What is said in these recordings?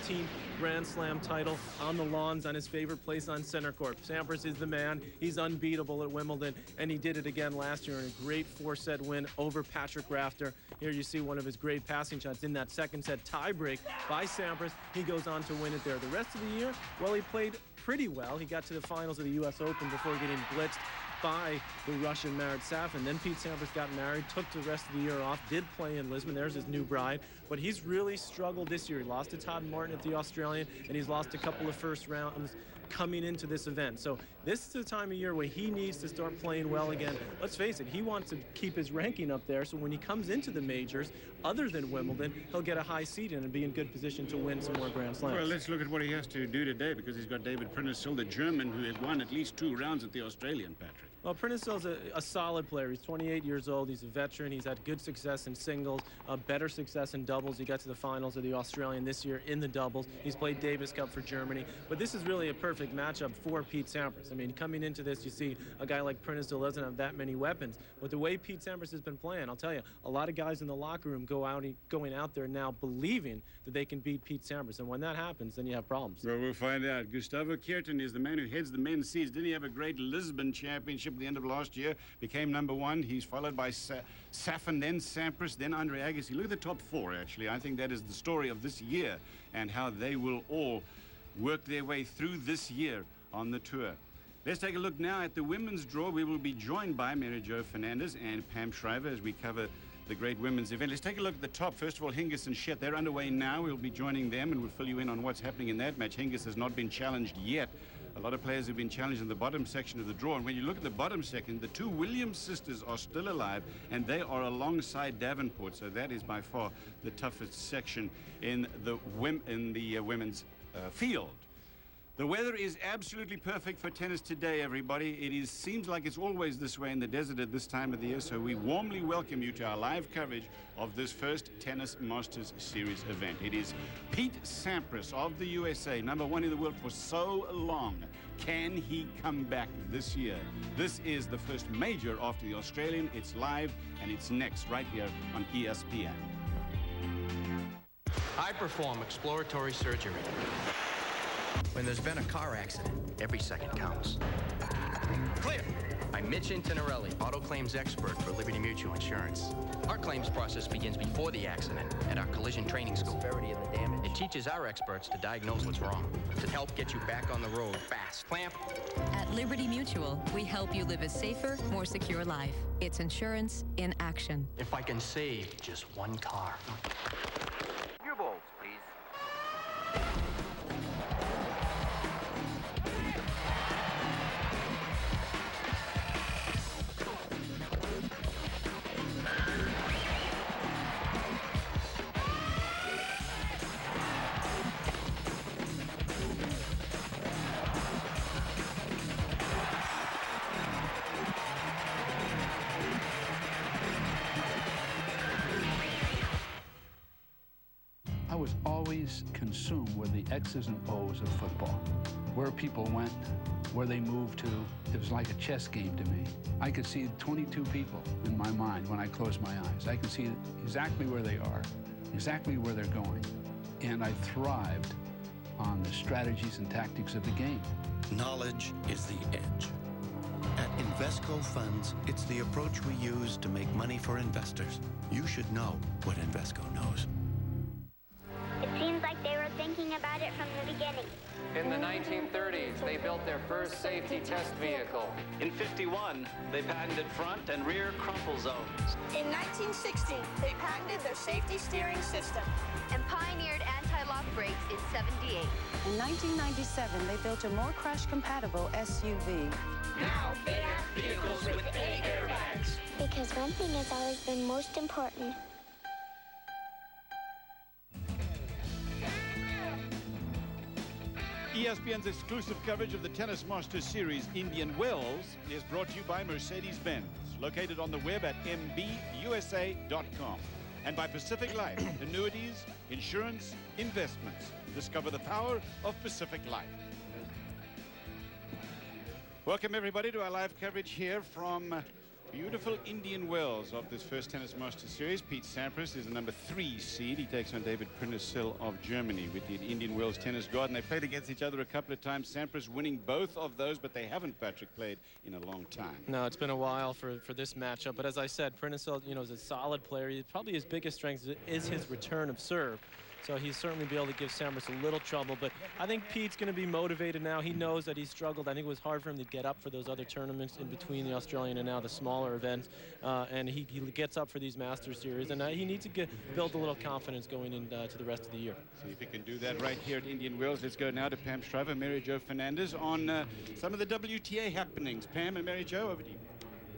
15th Grand Slam title on the lawns on his favorite place on center court. Sampras is the man. He's unbeatable at Wimbledon, and he did it again last year in a great 4-set win over Patrick Rafter. Here you see one of his great passing shots in that second set tiebreak by Sampras. He goes on to win it there. The rest of the year, well, he played pretty well. He got to the finals of the U.S. Open before getting blitzed by the Russian Marat Safin. Then Pete Sampras got married, took the rest of the year off, did play in Lisbon. There's his new bride. But he's really struggled this year. He lost to Todd Martin at the Australian, and he's lost a couple of first rounds coming into this event. So this is the time of year where he needs to start playing well again. Let's face it, he wants to keep his ranking up there, so when he comes into the majors, other than Wimbledon, he'll get a high seed and be in good position to win some more Grand Slams. Well, let's look at what he has to do today, because he's got David Prinosil, the German, who has won at least 2 rounds at the Australian, Patrick. Well, Prinosil's a solid player. He's 28 years old. He's a veteran. He's had good success in singles, better success in doubles. He got to the finals of the Australian this year in the doubles. He's played Davis Cup for Germany. But this is really a perfect matchup for Pete Sampras. I mean, coming into this, you see a guy like Prinosil doesn't have that many weapons. But the way Pete Sampras has been playing, I'll tell you, a lot of guys in the locker room going out there now believing that they can beat Pete Sampras. And when that happens, then you have problems. Well, we'll find out. Gustavo Kuerten is the man who heads the men's seeds. Didn't he have a great Lisbon championship at the end of last year? Became #1. He's followed by Safin, then Sampras, then Andre Agassi. Look at the top 4, actually. I think that is the story of this year and how they will all work their way through this year on the tour. Let's take a look now at the women's draw. We will be joined by Mary Jo Fernandez and Pam Shriver as we cover the great women's event. Let's take a look at the top. First of all, Hingis and Shett. They're underway now. We'll be joining them and we'll fill you in on what's happening in that match. Hingis has not been challenged yet. A lot of players have been challenged in the bottom section of the draw. And when you look at the bottom section, the 2 Williams sisters are still alive, and they are alongside Davenport. So that is by far the toughest section in the women's field. The weather is absolutely perfect for tennis today, everybody. It seems like it's always this way in the desert at this time of the year, so we warmly welcome you to our live coverage of this first Tennis Masters Series event. It is Pete Sampras of the USA, #1 in the world for so long. Can he come back this year? This is the first major after the Australian. It's live, and it's next right here on ESPN. I perform exploratory surgery. When there's been a car accident, every second counts. Clear. I'm Mitch Antonarelli, auto claims expert for Liberty Mutual Insurance. Our claims process begins before the accident at our collision training school. Severity of the damage. It teaches our experts to diagnose what's wrong, to help get you back on the road fast. Clamp. At Liberty Mutual, we help you live a safer, more secure life. It's insurance in action. If I can save just one car. Your balls, please. I was always consumed with the X's and O's of football. Where people went, where they moved to, it was like a chess game to me. I could see 22 people in my mind when I closed my eyes. I could see exactly where they are, exactly where they're going. And I thrived on the strategies and tactics of the game. Knowledge is the edge. At Invesco Funds, it's the approach we use to make money for investors. You should know what Invesco knows. It seems like they were thinking about it from the beginning. In the 1930s, they built their first safety test vehicle. In '51, they patented front and rear crumple zones. In 1960, they patented their safety steering system. And pioneered anti-lock brakes in '78. In 1997, they built a more crash-compatible SUV. Now they have vehicles with 8 airbags. Because one thing has always been most important. ESPN's exclusive coverage of the Tennis Masters Series Indian Wells is brought to you by Mercedes-Benz, located on the web at mbusa.com, and by Pacific Life, annuities, insurance, investments. Discover the power of Pacific Life. Welcome everybody to our live coverage here from Beautiful Indian Wells of this first Tennis Masters Series. Pete Sampras is the number 3 seed. He takes on David Prinosil of Germany with the Indian Wells Tennis Garden. They played against each other a couple of times. Sampras winning both of those, but they haven't, Patrick, played in a long time. No, it's been a while for this matchup. But as I said, Prinosil, you know, is a solid player. Probably his biggest strength is his return of serve. So he's certainly be able to give Sampras a little trouble. But I think Pete's going to be motivated now. He knows that he struggled. I think it was hard for him to get up for those other tournaments in between the Australian and now the smaller events. And he gets up for these Masters Series. And he needs to build a little confidence going into the rest of the year. See if he can do that right here at Indian Wells. Let's go now to Pam Shriver, Mary Jo Fernandez on some of the WTA happenings. Pam and Mary Jo, over to you.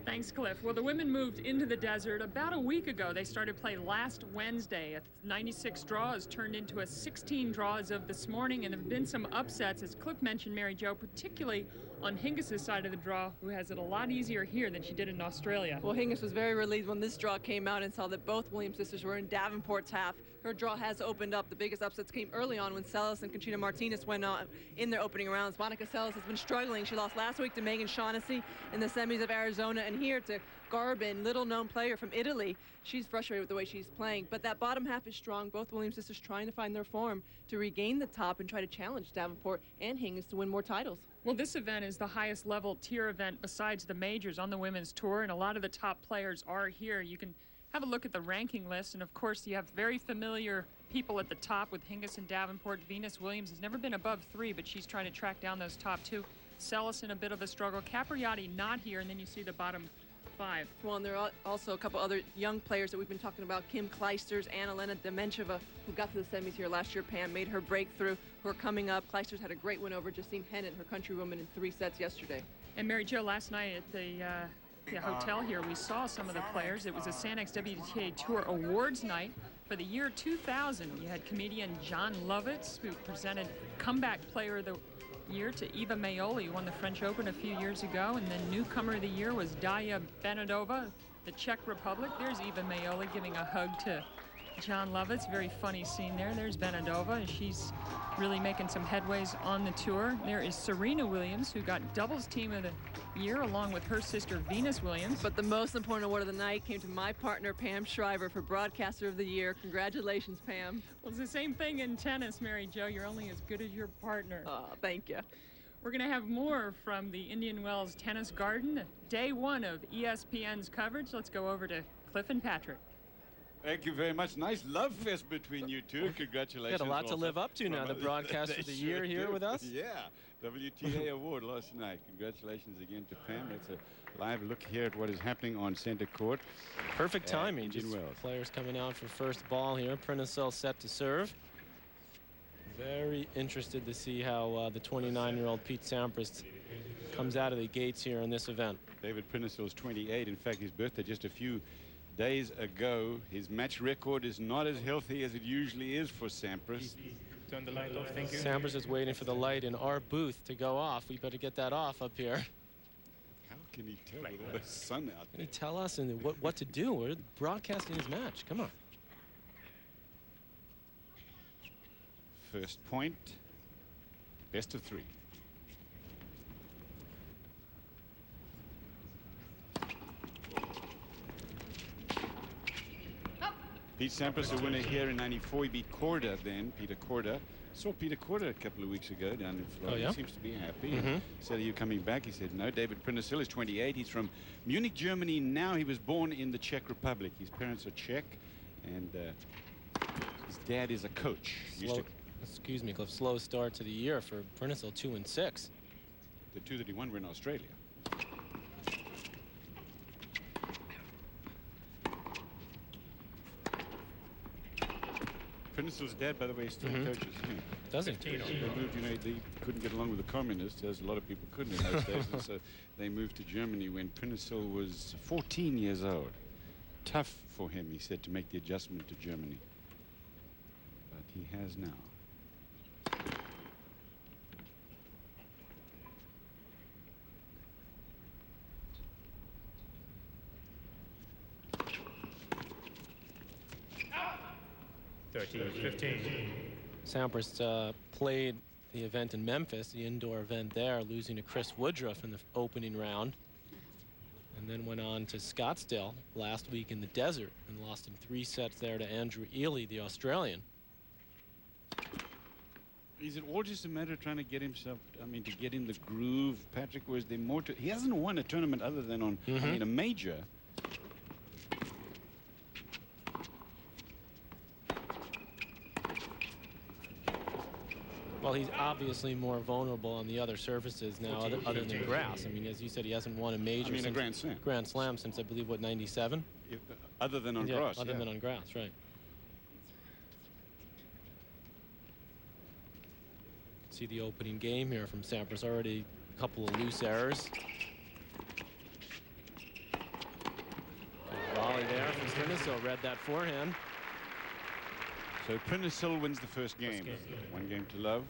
Thanks, Cliff. Well, the women moved into the desert about a week ago. They started play last Wednesday. A 96 draws turned into a 16 draws of this morning, and there have been some upsets, as Cliff mentioned, Mary Jo, particularly on Hingis' side of the draw, who has it a lot easier here than she did in Australia. Well, Hingis was very relieved when this draw came out and saw that both Williams sisters were in Davenport's half. Her draw has opened up. The biggest upsets came early on when Celis and Conchita Martinez went on in their opening rounds. Monica Celis has been struggling. She lost last week to Megan Shaughnessy in the semis of Arizona, and here to Garbin, little-known player from Italy. She's frustrated with the way she's playing, but that bottom half is strong. Both Williams sisters trying to find their form to regain the top and try to challenge Davenport and Hingis to win more titles. Well, this event is the highest level tier event besides the majors on the women's tour, and a lot of the top players are here. You can have a look at the ranking list, and of course you have very familiar people at the top with Hingis and Davenport. Venus Williams has never been above 3, but she's trying to track down those top 2. Celis in a bit of a struggle. Capriati not here, and then you see the bottom 5. Well, and there are also a couple other young players that we've been talking about. Kim Kleisters, Anna-Lena Demencheva, who got to the semis here last year. Pam made her breakthrough, who are coming up. Kleisters had a great win over Justine Henin, her countrywoman, in 3 sets yesterday. And Mary Jo, last night at the hotel here, we saw some of the players. It was a Sanex WTA Tour Awards night for the year 2000. You had comedian John Lovitz, who presented Comeback Player of the Year to Eva Maioli, who won the French Open a few years ago. And then Newcomer of the Year was Daria Benedova, the Czech Republic. There's Eva Maioli giving a hug to John Lovitz. Very funny scene there. There's Benedova, and she's really making some headways on the tour. There is Serena Williams, who got doubles team of the year along with her sister Venus Williams. But the most important award of the night came to my partner Pam Shriver for Broadcaster of the Year. Congratulations, Pam. Well, it's the same thing in tennis, Mary Jo. You're only as good as your partner. Oh, thank you. We're going to have more from the Indian Wells Tennis Garden. Day 1 of ESPN's coverage. Let's go over to Cliff and Patrick. Thank you very much. Nice love fest between you two. Congratulations. Got a lot to live up to now. The broadcast of the year here with us. Yeah. WTA award last night. Congratulations again to Pam. That's a live look here at what is happening on center court. Perfect timing. Just players coming out for first ball here. Prinosil set to serve. Very interested to see how the 29-year-old Pete Sampras comes out of the gates here in this event. David Prinosil is 28. In fact, his birthday just a few days ago. His match record is not as healthy as it usually is for Sampras. Turn the light off, thank you. Sampras is waiting for the light in our booth to go off. We better get that off up here. How can he tell with all the sun out there? Can there? he tell us and what to do? We're broadcasting his match. Come on. First point, best of 3. Pete Sampras, a winner here in '94. He beat Korda then, Peter Korda. Saw Peter Korda a couple of weeks ago down in Florida. Oh, yeah? He seems to be happy. Said, are you coming back? He said, no. David Prinosil is 28. He's from Munich, Germany. Now he was born in the Czech Republic. His parents are Czech, and his dad is a coach. Excuse me, Cliff. Slow start to the year for Prinosil, 2-6. The 2 that he won were in Australia. Prinosil's dad, by the way, still coaches. Yeah. Does he? They moved, you know, they couldn't get along with the communists, as a lot of people couldn't in those days, and so they moved to Germany when Prinosil was 14 years old. Tough for him, he said, to make the adjustment to Germany. But he has now. Sampras played the event in Memphis, the indoor event there, losing to Chris Woodruff in the opening round. And and then went on to Scottsdale last week in the desert and lost in 3 sets there to Andrew Ely, the Australian. Is it all just a matter of trying to get himself, to get in the groove? Patrick, was there more to... He hasn't won a tournament other than on, a major. Well, he's obviously more vulnerable on the other surfaces now, other than grass. I mean, as you said, he hasn't won a major since a Grand Slam. Grand Slam since, I believe, what, 97? Other than on grass, Other than on grass, right. See the opening game here from Sampras. Already a couple of loose errors. Good volley there from Prinosil. Read that forehand. So Prinosil wins the first game. 1 game to love.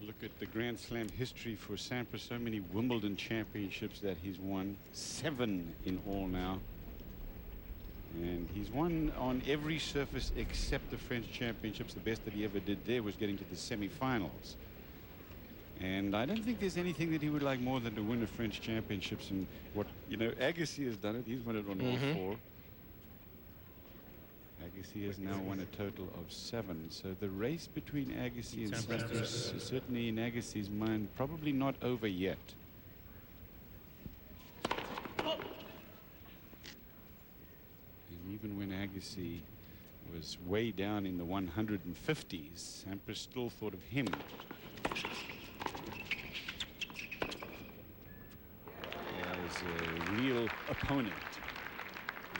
Look at the Grand Slam history for Sampras. So many Wimbledon championships that he's won. 7 in all now. And he's won on every surface except the French championships. The best that he ever did there was getting to the semi-finals. And I don't think there's anything that he would like more than to win a French championships. And what, Agassi has done it. He's won it on all 4. Agassi has now won a total of 7. So the race between Agassi and Sampras is certainly in Agassi's mind probably not over yet. And even when Agassi was way down in the 150s, Sampras still thought of him as a real opponent.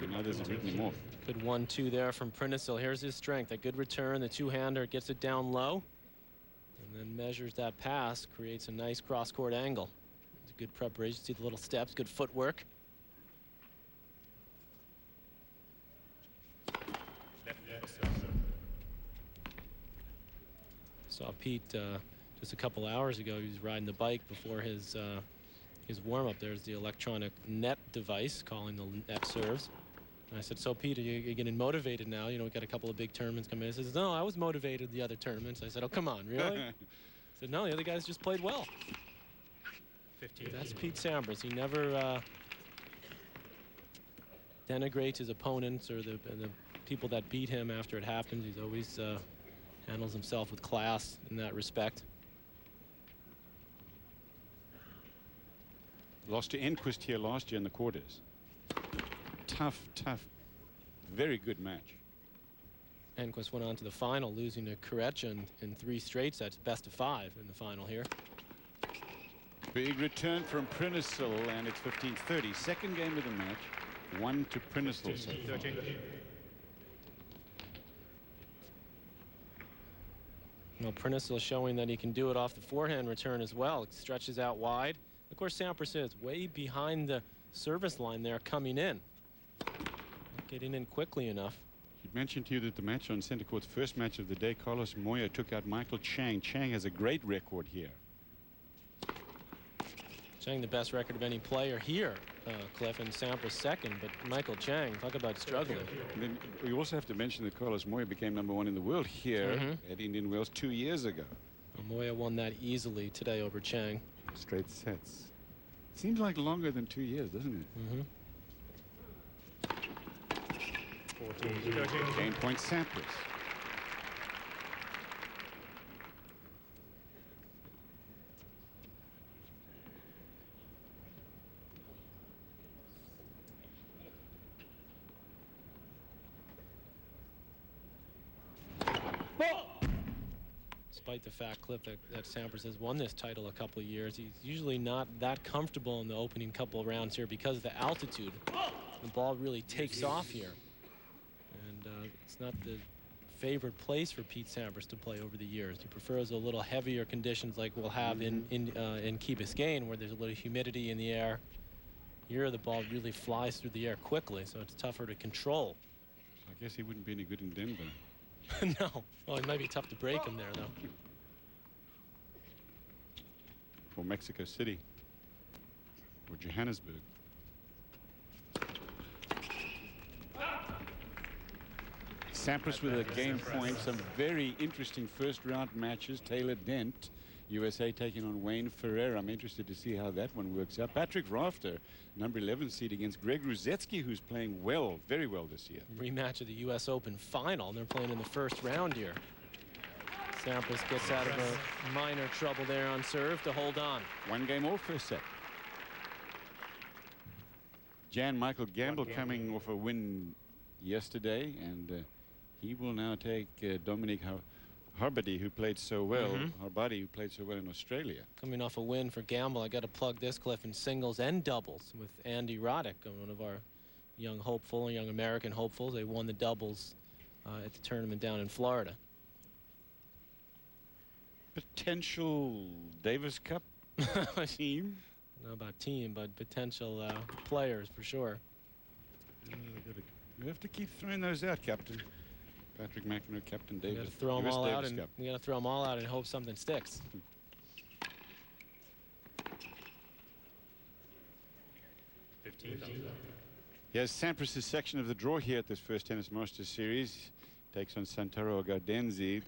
And others have written him off. Good 1-2 there from Prinosil. Here's his strength. A good return. The two-hander gets it down low and then measures that pass, creates a nice cross-court angle. It's a good preparation. See the little steps, good footwork. Saw Pete just a couple hours ago. He was riding the bike before his warm-up. There's the electronic net device calling the net serves. And I said, so Pete, are you getting motivated now? We got a couple of big tournaments coming in. He says, no, I was motivated the other tournaments. I said, oh, come on, really? I said, no, the other guys just played well. 15. That's Pete Sampras. He never denigrates his opponents or the people that beat him after it happens. He's always handles himself with class in that respect. Lost to Enquist here last year in the quarters. Tough, very good match. Enquist went on to the final, losing to Karecha in 3 straight sets, best of 5 in the final here. Big return from Prinosil, and it's 15-30. Second game of the match, 1 to Prinosil. 13. Well, Prinosil showing that he can do it off the forehand return as well. It stretches out wide. Of course, Sampras is way behind the service line there coming in. Not getting in quickly enough. I should mention to you that the match on center court's first match of the day, Carlos Moya took out Michael Chang. Chang has a great record here. Chang the best record of any player here, Cliff, and Sampras second, but Michael Chang, talk about struggling. And then we also have to mention that Carlos Moya became #1 in the world here at Indian Wells 2 years ago. Well, Moya won that easily today over Chang. Straight sets. Seems like longer than 2 years, doesn't it? 14. Game point Sampras. Despite the fact, Cliff, that Sampras has won this title a couple of years, he's usually not that comfortable in the opening couple of rounds here because of the altitude. The ball really takes off here. And it's not the favorite place for Pete Sampras to play over the years. He prefers a little heavier conditions like we'll have in Key Biscayne, where there's a little humidity in the air. Here, the ball really flies through the air quickly, so it's tougher to control. I guess he wouldn't be any good in Denver. No. Well, it might be tough to break him there, though. Or Mexico City. Or Johannesburg. Sampras with a game point. Some very interesting first-round matches. Taylor Dent USA taking on Wayne Ferrer. I'm interested to see how that one works out. Patrick Rafter, number 11 seed against Greg Ruzetsky, who's playing well, very well this year. Rematch of the U.S. Open final. They're playing in the first round here. Sampras gets out of a minor trouble there on serve to hold on. 1 game all first set. Jan Michael Gamble coming off a win yesterday, and he will now take Dominic Harbady, who played so well. Harbady, who played so well in Australia. Coming off a win for Gamble, I got to plug this, Cliff, in singles and doubles with Andy Roddick, one of our young American hopefuls. They won the doubles at the tournament down in Florida. Potential Davis Cup team? Not about team, but potential players for sure. We have to keep throwing those out, Captain. Patrick McEnroe, Captain Davis. We got to throw them all out, and we got to throw them all out and hope something sticks. Here's Sampras' section of the draw here at this first Tennis Masters Series. Takes on Santoro Gardenzi.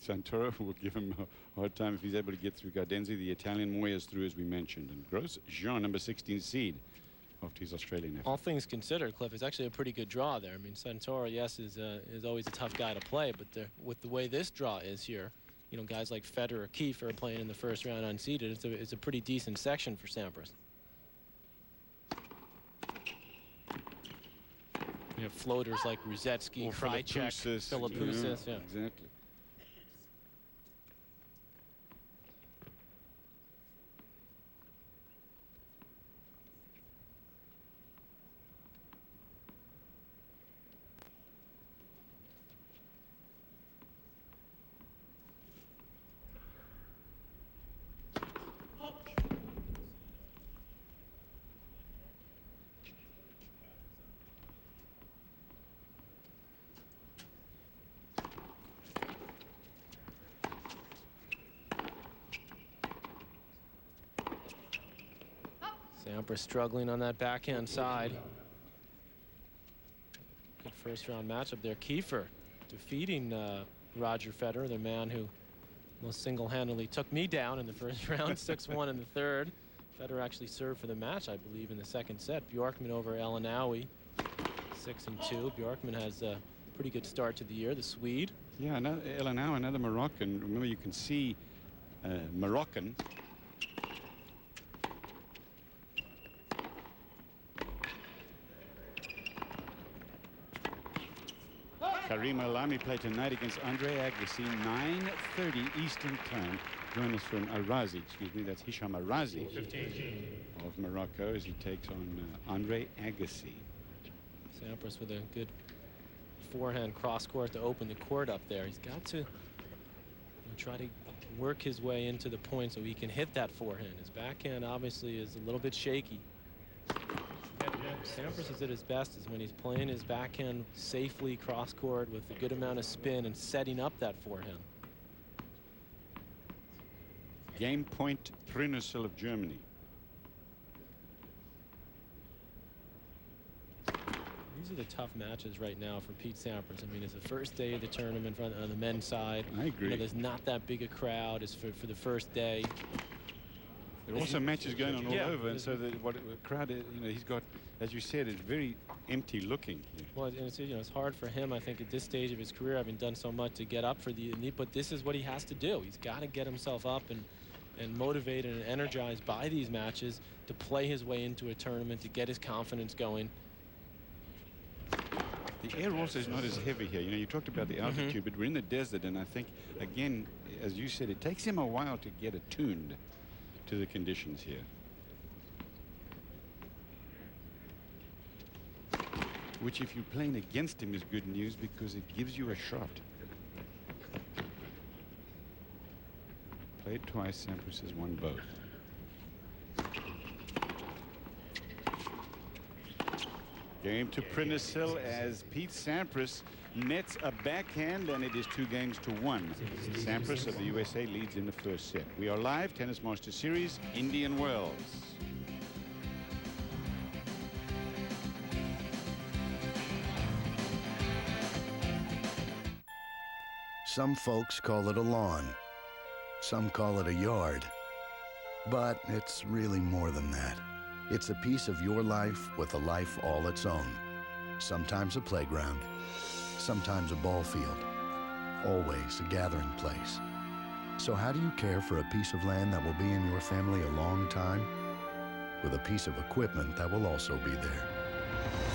Santoro will give him a hard time if he's able to get through Gardenzi. The Italian Moya is through, as we mentioned. And Grosjean, number 16 seed, after his Australian effort. All things considered, Cliff, it's actually a pretty good draw there. I mean, Santoro, yes, is always a tough guy to play, but with the way this draw is here, you know, guys like Federer, Kiefer are playing in the first round unseeded. It's a pretty decent section for Sampras. You have floaters like Ruzetsky, Krajicek, Philippoussis. Yeah, exactly. Sampras struggling on that backhand side. Good first round matchup there. Kiefer defeating Roger Federer, the man who most single-handedly took me down in the first round, 6-1 in the third. Federer actually served for the match, I believe, in the second set. Bjorkman over Elanawi, 6-2. Bjorkman has a pretty good start to the year, the Swede. Yeah, Elanawi, another Moroccan. Remember, you can see Moroccan. Karim Alami played tonight against Andre Agassi, 9:30 Eastern Time. Join us from Arazi, excuse me, that's Hisham Arazi of Morocco as he takes on Andre Agassi. Sampras with a good forehand cross court to open the court up there. He's got to try to work his way into the point so he can hit that forehand. His backhand obviously is a little bit shaky. Sampras is at his best is when he's playing his backhand safely cross court with a good amount of spin and setting up that forehand. Game point, Prinosil of Germany. These are the tough matches right now for Pete Sampras. I mean, it's the first day of the tournament on the men's side. I agree. You know, there's not that big a crowd as for the first day. There are also matches going on all over, and so the crowd, you know, he's got, as you said, it's very empty looking. Well, and it's, you know, it's hard for him, I think, at this stage of his career, having done so much to get up for the elite, but this is what he has to do. He's got to get himself up and motivated and energized by these matches to play his way into a tournament, to get his confidence going. The air also is not as heavy here. You know, you talked about the altitude, but we're in the desert, and I think, again, as you said, it takes him a while to get attuned to the conditions here. Which, if you're playing against him, is good news because it gives you a shot. Played twice, Sampras has won both. Game to Prinosil as Pete Sampras nets a backhand, and it is 2-1. Sampras of the USA leads in the first set. We are live, Tennis Masters Series, Indian Wells. Some folks call it a lawn. Some call it a yard. But it's really more than that. It's a piece of your life with a life all its own. Sometimes a playground, sometimes a ball field, always a gathering place. So how do you care for a piece of land that will be in your family a long time? With a piece of equipment that will also be there.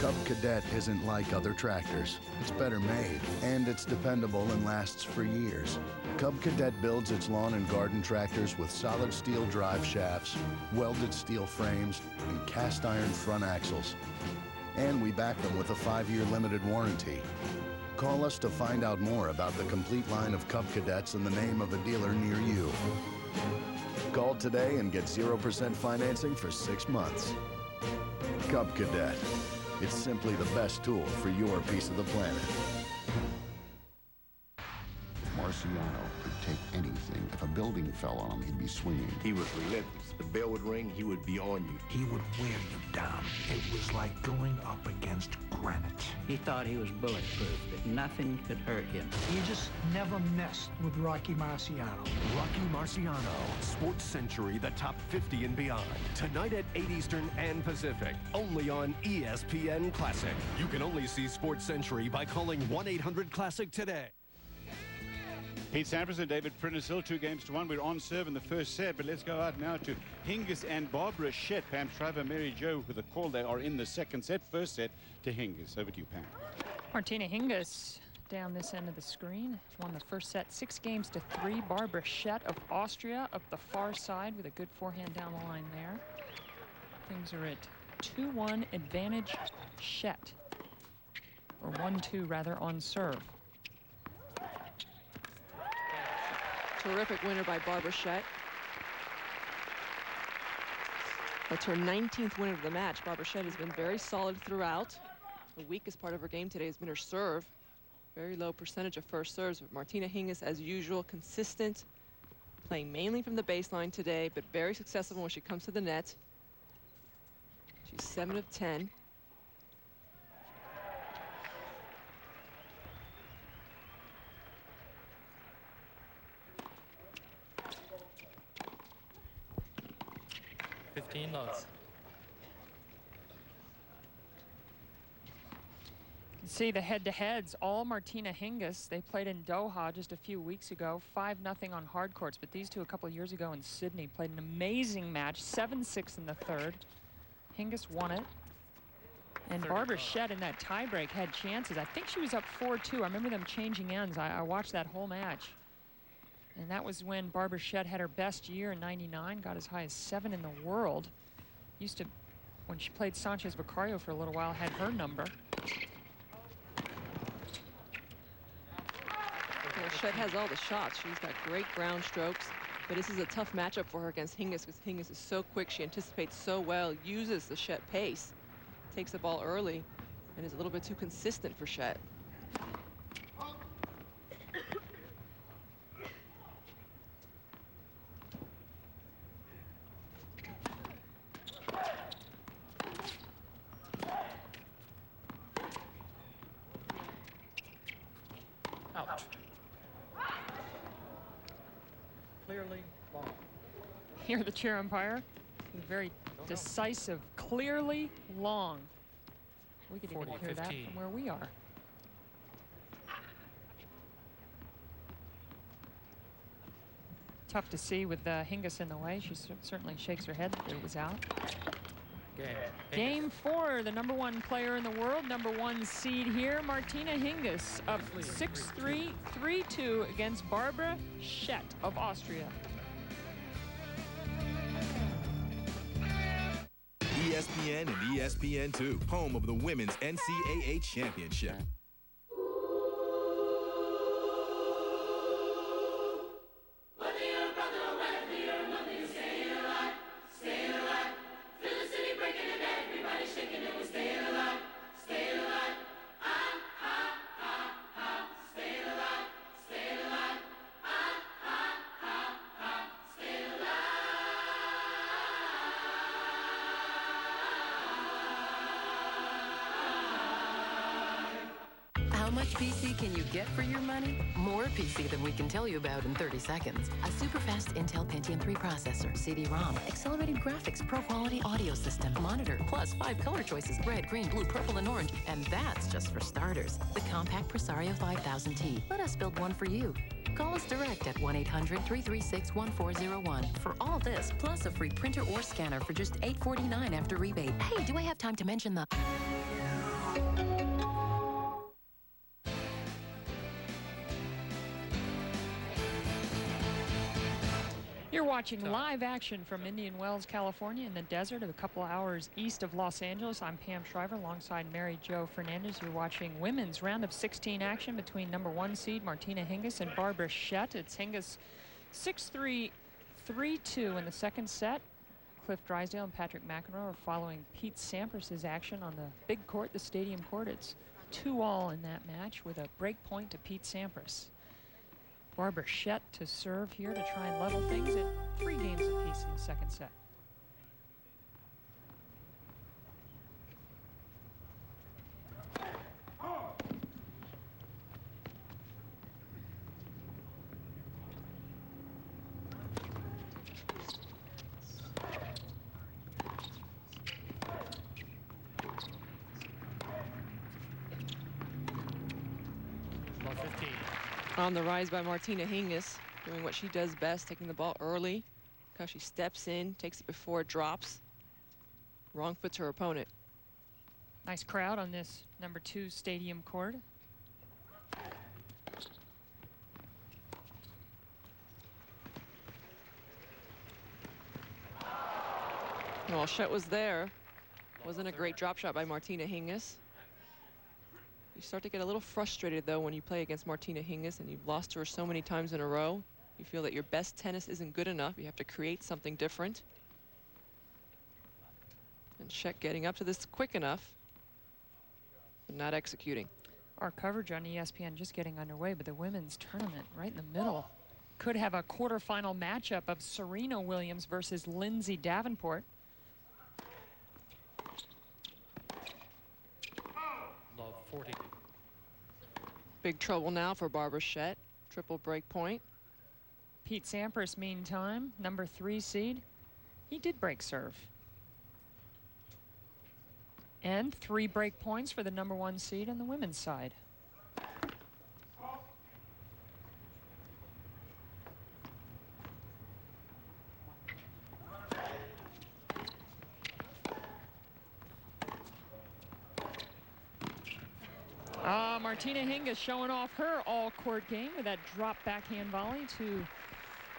Cub Cadet isn't like other tractors. It's better made, and it's dependable and lasts for years. Cub Cadet builds its lawn and garden tractors with solid steel drive shafts, welded steel frames, and cast iron front axles. And we back them with a 5-year limited warranty. Call us to find out more about the complete line of Cub Cadets in the name of a dealer near you. Call today and get 0% financing for 6 months. Cub Cadet. It's simply the best tool for your piece of the planet. Marciano could take anything. If a building fell on him, he'd be swinging. He was relentless. The bell would ring, he would be on you. He would wear you down. It was like going up against granite. He thought he was bulletproof, that nothing could hurt him. You just never messed with Rocky Marciano. Rocky Marciano, Sports Century, the top 50 and beyond. Tonight at 8 Eastern and Pacific, only on ESPN Classic. You can only see Sports Century by calling 1-800-CLASSIC today. Pete Sampras and David Prinosil, 2-1. We're on serve in the first set, but let's go out now to Hingis and Barbara Shett. Pam Shriver, Mary Jo with a call. They are in the second set. First set to Hingis. Over to you, Pam. Martina Hingis down this end of the screen. Won the first set 6-3. Barbara Shett of Austria up the far side with a good forehand down the line there. Things are at 2-1 advantage Shett. Or 1-2 rather on serve. Terrific winner by Barbara Shett. That's her 19th win of the match. Barbara Shett has been very solid throughout. The weakest part of her game today has been her serve. Very low percentage of first serves. But Martina Hingis, as usual, consistent, playing mainly from the baseline today, but very successful when she comes to the net. She's 7 of 10. Loves. You can see the head-to-heads, all Martina Hingis. They played in Doha just a few weeks ago, 5-0 on hard courts. But these two a couple of years ago in Sydney played an amazing match, 7-6 in the third. Hingis won it. And Barbara Shett in that tiebreak had chances. I think she was up 4-2. I remember them changing ends. I watched that whole match. And that was when Barbara Shett had her best year in '99, got as high as 7 in the world. Used to, when she played Sanchez Vicario for a little while, had her number. Well, Shett has all the shots. She's got great ground strokes. But this is a tough matchup for her against Hingis because Hingis is so quick. She anticipates so well, uses the Shett pace, takes the ball early, and is a little bit too consistent for Shett. Clearly long. Here, the chair umpire, very decisive, clearly long. We could even hear that from where we are. Tough to see with Hingis in the way. She certainly shakes her head that it was out. Game 4, the #1 player in the world, #1 seed here, Martina Hingis, up 6-3, 3-2 against Barbara Shett of Austria. ESPN and ESPN2, home of the Women's NCAA Championship. much PC can you get for your money? More PC than we can tell you about in 30 seconds. A super fast Intel Pentium 3 processor, CD-ROM, accelerated graphics, pro-quality audio system, monitor, plus 5 color choices, red, green, blue, purple, and orange. And that's just for starters. The compact Presario 5000T. Let us build one for you. Call us direct at 1-800-336-1401 for all this, plus a free printer or scanner for just $849 after rebate. Hey, do I have time to mention the... You're watching live action from Indian Wells, California, in the desert, a couple hours east of Los Angeles. I'm Pam Shriver alongside Mary Jo Fernandez. You're watching women's round of 16 action between #1 seed Martina Hingis and Barbara Shett. It's Hingis 6-3, 3-2 in the second set. Cliff Drysdale and Patrick McEnroe are following Pete Sampras' action on the big court, the stadium court. It's 2-all in that match with a break point to Pete Sampras. Barbara Shett to serve here to try and level things at 3 games apiece in the second set. On the rise by Martina Hingis, doing what she does best, taking the ball early. Look how she steps in, takes it before it drops. Wrong foot to her opponent. Nice crowd on this #2 stadium court. Well, Shett was there. Wasn't a great drop shot by Martina Hingis. You start to get a little frustrated, though, when you play against Martina Hingis and you've lost to her so many times in a row. You feel that your best tennis isn't good enough. You have to create something different. And Shett getting up to this quick enough, but not executing. Our coverage on ESPN just getting underway, but the women's tournament right in the middle could have a quarterfinal matchup of Serena Williams versus Lindsay Davenport. Love 40. Big trouble now for Barbara Shett. Triple break point. Pete Sampras, meantime, #3 seed. He did break serve. And 3 break points for the #1 seed on the women's side. Martina Hingis showing off her all-court game with that drop backhand volley to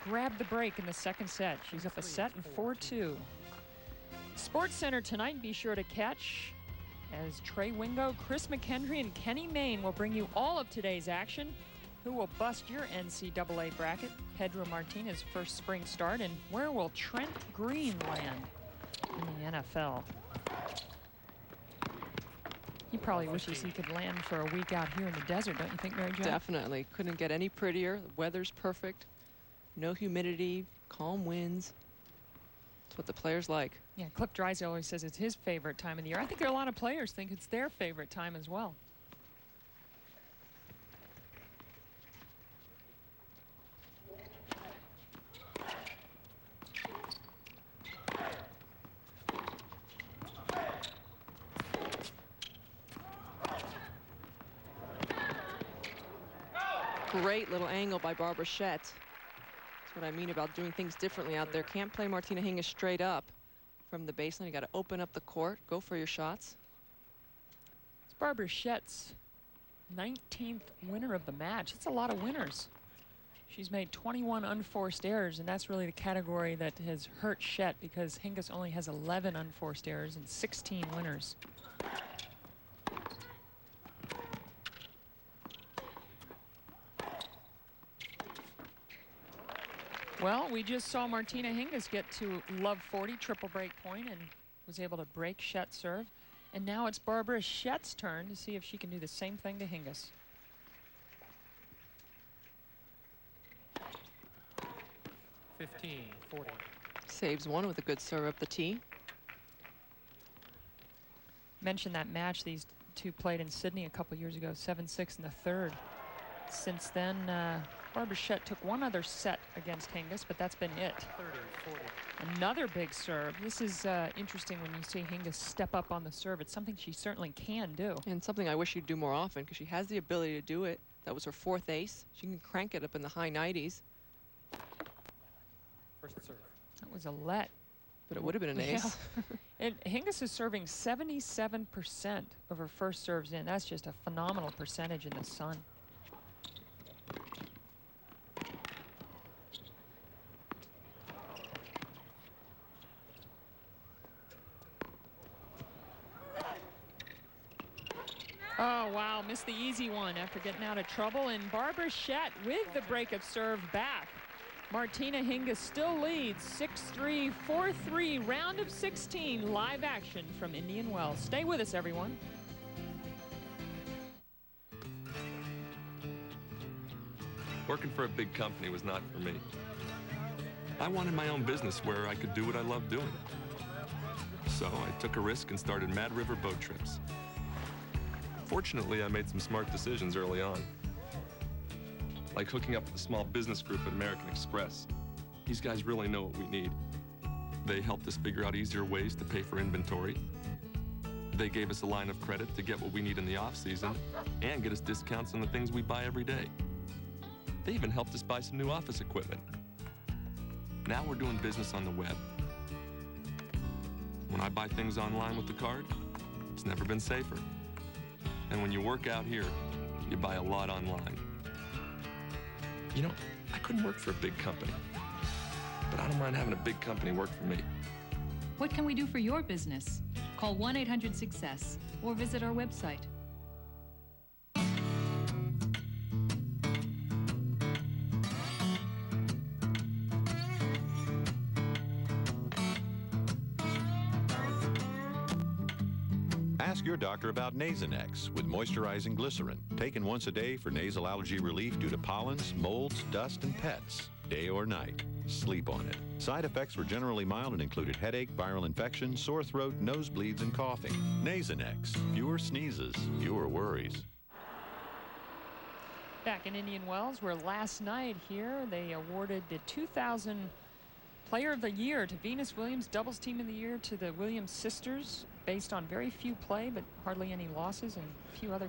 grab the break in the second set. She's up a set in 4-2. Sports Center tonight, be sure to catch as Trey Wingo, Chris McHenry, and Kenny Mayne will bring you all of today's action. Who will bust your NCAA bracket? Pedro Martinez' first spring start, and where will Trent Green land in the NFL? He probably wishes he could land for a week out here in the desert, don't you think, Mary Jo? Definitely. Couldn't get any prettier. The weather's perfect. No humidity, calm winds. That's what the players like. Yeah, Cliff Drysdale always says it's his favorite time of the year. I think there are a lot of players think it's their favorite time as well. Great little angle by Barbara Shett. That's what I mean about doing things differently out there. Can't play Martina Hingis straight up from the baseline. You got to open up the court, go for your shots. It's Barbara Shett's 19th winner of the match. That's a lot of winners. She's made 21 unforced errors, and that's really the category that has hurt Shett because Hingis only has 11 unforced errors and 16 winners. Well, we just saw Martina Hingis get to love 40, triple break point, and was able to break Shett's serve. And now it's Barbara Shett's turn to see if she can do the same thing to Hingis. (15-40). Saves one with a good serve up the tee. Mentioned that match these two played in Sydney a couple years ago, 7-6 in the third. Since then, Barbara Shett took one other set against Hingis, but that's been it. 30-40. Another big serve. This is interesting when you see Hingis step up on the serve. It's something she certainly can do. And something I wish she'd do more often, because she has the ability to do it. That was her 4th ace. She can crank it up in the high 90s. First serve. That was a let. But it would have been an ace. Yeah. And Hingis is serving 77% of her first serves in. That's just a phenomenal percentage in the sun. Oh, wow, missed the easy one after getting out of trouble. And Barbara Shett with the break of serve back. Martina Hingis still leads 6-3, 4-3, round of 16, live action from Indian Wells. Stay with us, everyone. Working for a big company was not for me. I wanted my own business where I could do what I loved doing. So I took a risk and started Mad River Boat Trips. Fortunately, I made some smart decisions early on. Like hooking up with a small business group at American Express. These guys really know what we need. They helped us figure out easier ways to pay for inventory. They gave us a line of credit to get what we need in the off-season and get us discounts on the things we buy every day. They even helped us buy some new office equipment. Now we're doing business on the web. When I buy things online with the card, it's never been safer. And when you work out here, you buy a lot online. You know, I couldn't work for a big company, but I don't mind having a big company work for me. What can we do for your business? Call 1-800-SUCCESS or visit our website. Ask your doctor about Nasonex with moisturizing glycerin, taken once a day for nasal allergy relief due to pollens, molds, dust, and pets, day or night. Sleep on it. Side effects were generally mild and included headache, viral infection, sore throat, nosebleeds, and coughing. Nasonex. Fewer sneezes, fewer worries. Back in Indian Wells, where last night here they awarded the 2000 Player of the Year to Venus Williams, Doubles Team of the Year to the Williams sisters, based on very few play, but hardly any losses, and a few other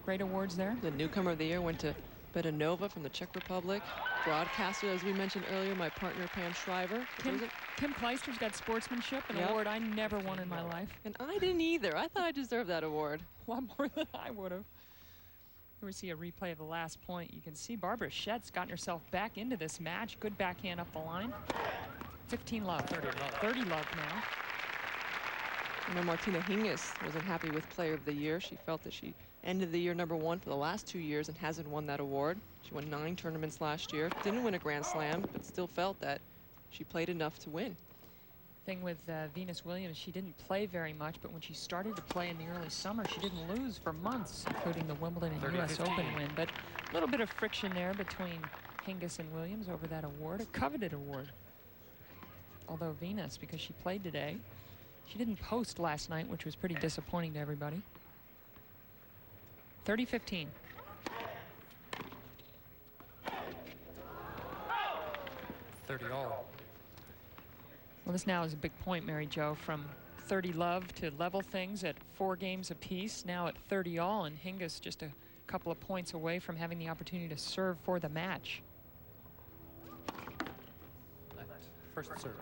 great awards there. The Newcomer of the Year went to Bedanova from the Czech Republic. Broadcaster, as we mentioned earlier, my partner Pam Shriver. Kim Kleister's got Sportsmanship, an award I never won in my life. And I didn't either. I thought I deserved that award. A lot more than I would have. Here we see a replay of the last point. You can see Barbara Shett's gotten herself back into this match. Good backhand up the line. 15 love. 30 love now. I know Martina Hingis wasn't happy with Player of the Year. She felt that she ended the year #1 for the last 2 years and hasn't won that award. She won 9 tournaments last year. Didn't win a Grand Slam, but still felt that she played enough to win. Thing with Venus Williams, she didn't play very much, but when she started to play in the early summer, she didn't lose for months, including the Wimbledon and US Open win. But a little bit of friction there between Hingis and Williams over that award, a coveted award. Although Venus, because she played today, she didn't post last night, which was pretty disappointing to everybody. 30-15. All. Well, this now is a big point, Mary Jo, from 30 love to level things at 4 games apiece, now at 30 all, and Hingis just a couple of points away from having the opportunity to serve for the match. First serve.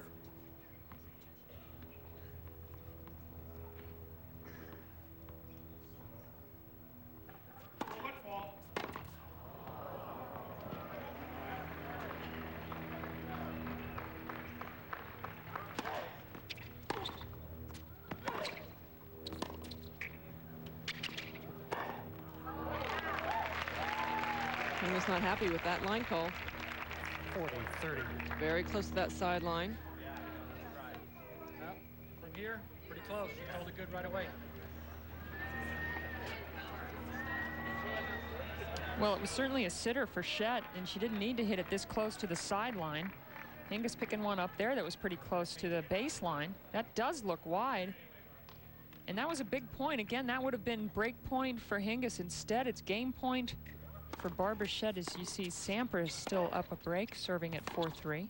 Hingis not happy with that line call. 40-30. Very close to that sideline. Well, from here, pretty close. She told it good right away. Well, it was certainly a sitter for Shett, and she didn't need to hit it this close to the sideline. Hingis picking one up there that was pretty close to the baseline. That does look wide. And that was a big point. Again, that would have been break point for Hingis. Instead, it's game point for Barbara Shett. As you see, Sampras still up a break, serving at 4-3.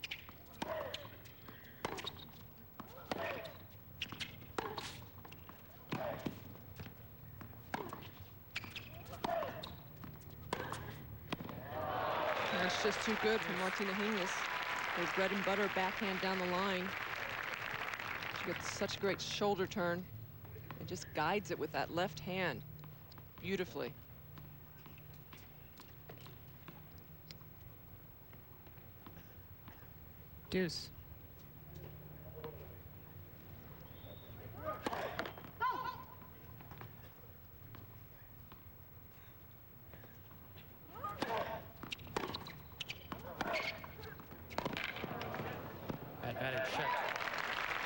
That's just too good for Martina Hingis. Her bread and butter backhand down the line. She gets such great shoulder turn and just guides it with that left hand beautifully. Deuce. Advantage Shett.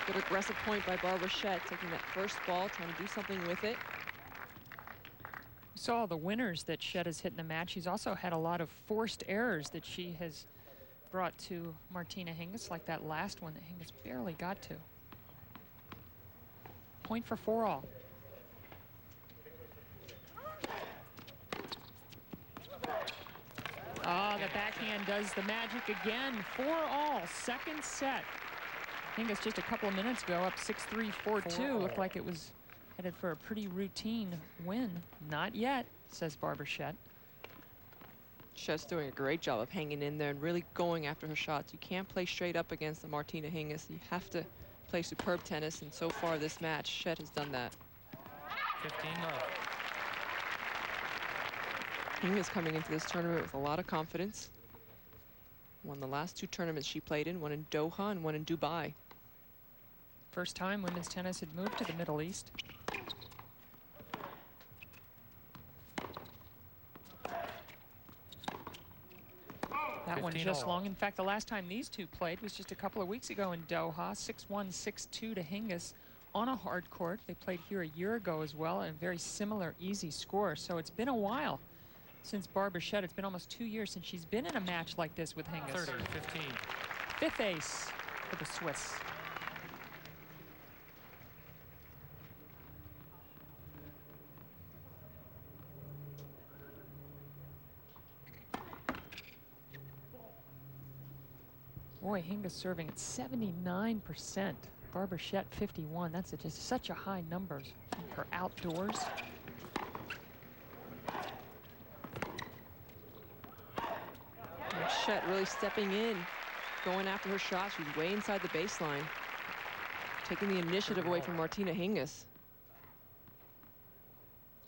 Good aggressive point by Barbara Shett, taking that first ball, trying to do something with it. We saw the winners that Shett has hit in the match. She's also had a lot of forced errors that she has brought to Martina Hingis, like that last one that Hingis barely got to. Point for 4-all. Oh, the backhand does the magic again. 4-all, second set. Hingis just a couple of minutes ago up 6-3, 4-2. Looked like it was headed for a pretty routine win. Not yet, says Barbara Shett. Shett's doing a great job of hanging in there and really going after her shots. You can't play straight up against the Martina Hingis. You have to play superb tennis, and so far this match, Shett has done that. 15-love. Hingis coming into this tournament with a lot of confidence. Won the last 2 tournaments she played in, one in Doha and one in Dubai. First time women's tennis had moved to the Middle East. That one just long. In fact, the last time these two played was just a couple of weeks ago in Doha. 6-1, 6-2 to Hingis on a hard court. They played here a year ago as well, and a very similar easy score. So it's been a while since Barbara Shett. It's been almost 2 years since she's been in a match like this with Hingis. 30-15. 5th ace for the Swiss. Boy, Hingis serving at 79%. Barbara Shett 51. That's just such a high number for outdoors. And Shett really stepping in, going after her shot. She's way inside the baseline, taking the initiative away from Martina Hingis.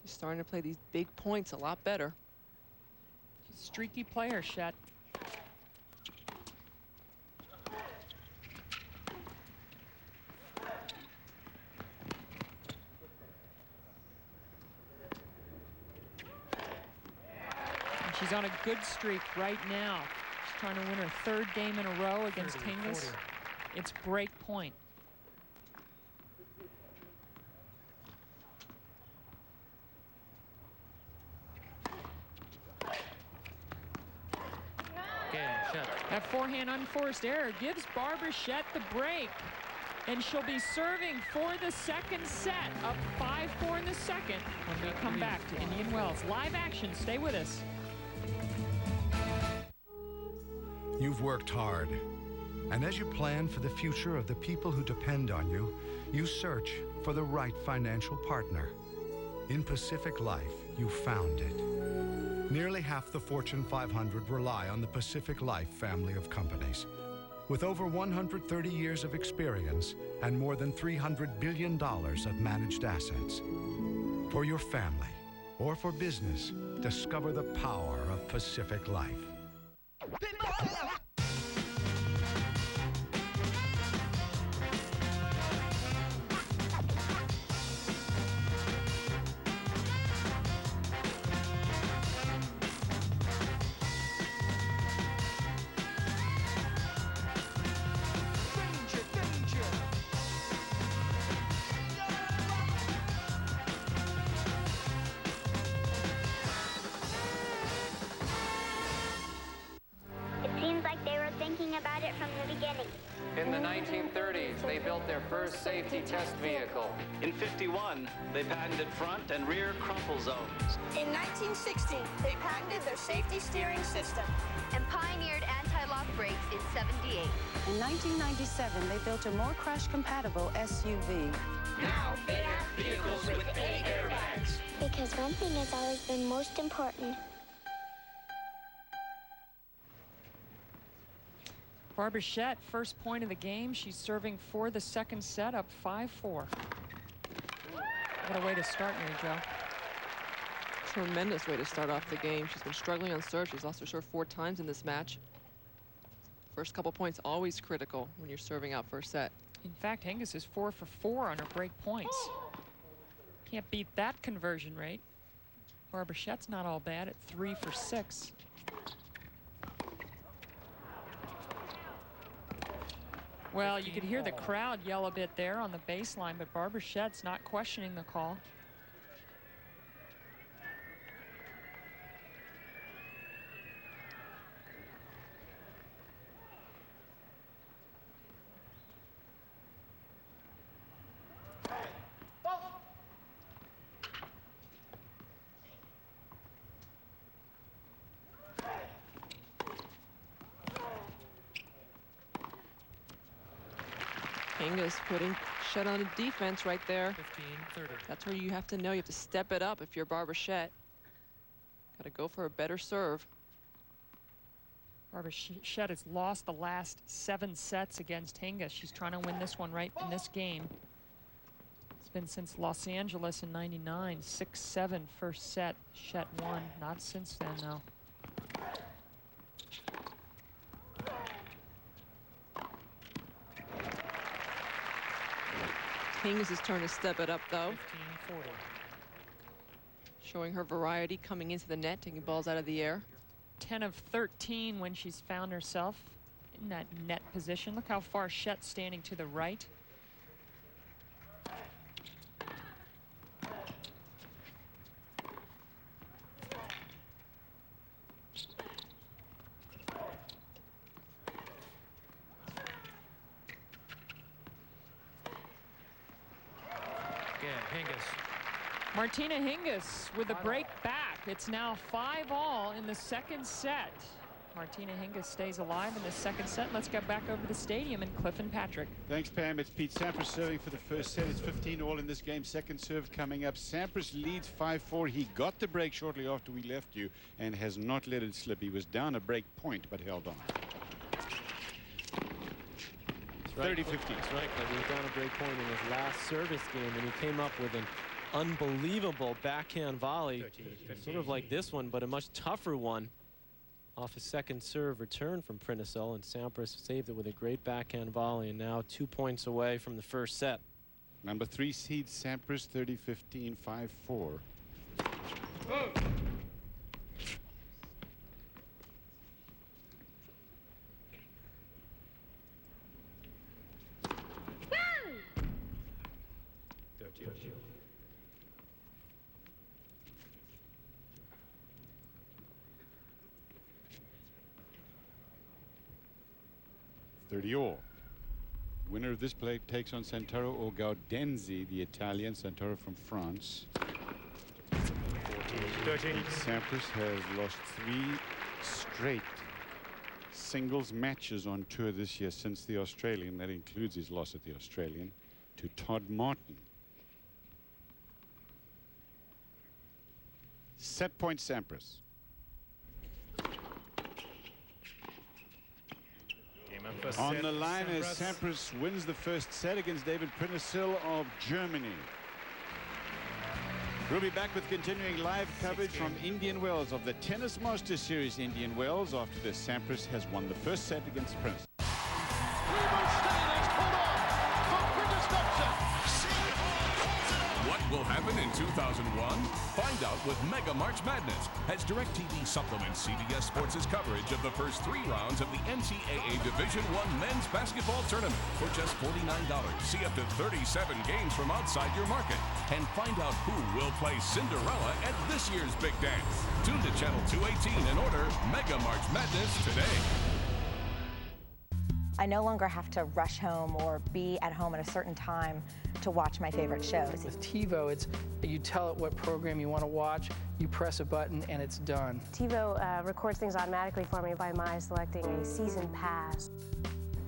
She's starting to play these big points a lot better. She's a streaky player, Shett. She's on a good streak right now. She's trying to win her 3rd game in a row against Hingis. It's break point. That forehand unforced error gives Barbara Shett the break. And she'll be serving for the second set, up 5-4 in the second when we come back to Indian Wells. Live action, stay with us. You've worked hard, and as you plan for the future of the people who depend on you, you search for the right financial partner. In Pacific Life, you found it. Nearly half the Fortune 500 rely on the Pacific Life family of companies. With over 130 years of experience and more than $300 billion of managed assets. For your family or for business, discover the power of Pacific Life. about it from the beginning. In the 1930s, they built their first safety test vehicle. In '51, they patented front and rear crumple zones. In 1960, they patented their safety steering system. And pioneered anti-lock brakes in '78. In 1997, they built a more crash-compatible SUV. Now they have vehicles with 8 airbags. Because one thing has always been most important. Barbara Shett, first point of the game. She's serving for the second set, up 5-4. What a way to start, Mary Jo. Tremendous way to start off the game. She's been struggling on serve. She's lost her serve 4 times in this match. First couple points always critical when you're serving out first set. In fact, Hingis is 4 for 4 on her break points. Can't beat that conversion rate. Barbara Shett's not all bad at 3 for 6. Well, you could hear the crowd yell a bit there on the baseline, but Barbara Shett's not questioning the call. Hingis putting Shett on a defense right there. 15-30. That's where you have to know. You have to step it up if you're Barbara Shett. Got to go for a better serve. Barbara Shett has lost the last 7 sets against Hingis. She's trying to win this one right in this game. It's been since Los Angeles in '99. 6-7 first set. Shett won. Not since then, though. Hingis' turn to step it up, though. 15-40. Showing her variety coming into the net, taking balls out of the air. 10 of 13 when she's found herself in that net position. Look how far Shett's standing to the right. Martina Hingis with a break back. It's now 5-all in the second set. Martina Hingis stays alive in the second set. Let's get back over to the stadium and Cliff and Patrick. Thanks, Pam. It's Pete Sampras serving for the first set. It's 15-all in this game. Second serve coming up. Sampras leads 5-4. He got the break shortly after we left you and has not let it slip. He was down a break point but held on. 30-15. That's right, Cliff. He was down a break point in his last service game, and he came up with an unbelievable backhand volley, sort of like this one, but a much tougher one off a second serve return from Prinosil, and Sampras saved it with a great backhand volley, and now 2 points away from the first set. Number 3 seed Sampras, 30-15, 5-4. All. Winner of this play takes on Santoro or Gaudenzi, the Italian. Santoro from France. 14-13. Sampras has lost 3 straight singles matches on tour this year since the Australian. That includes his loss at the Australian to Todd Martin. Set point Sampras. On the line as Sampras wins the first set against David Prinosil of Germany. We'll be back with continuing live coverage from Indian Wells of the Tennis Masters Series Indian Wells after this. Sampras has won the first set against Prinosil. What will happen in 2001? Find out with Mega March Madness as DirecTV supplements CBS Sports' coverage of the first 3 rounds of the NCAA Division I Men's Basketball Tournament for just $49. See up to 37 games from outside your market and find out who will play Cinderella at this year's Big Dance. Tune to Channel 218 and order Mega March Madness today. I no longer have to rush home or be at home at a certain time to watch my favorite shows. With TiVo, it's you tell it what program you want to watch, you press a button, and it's done. TiVo records things automatically for me by my selecting a season pass.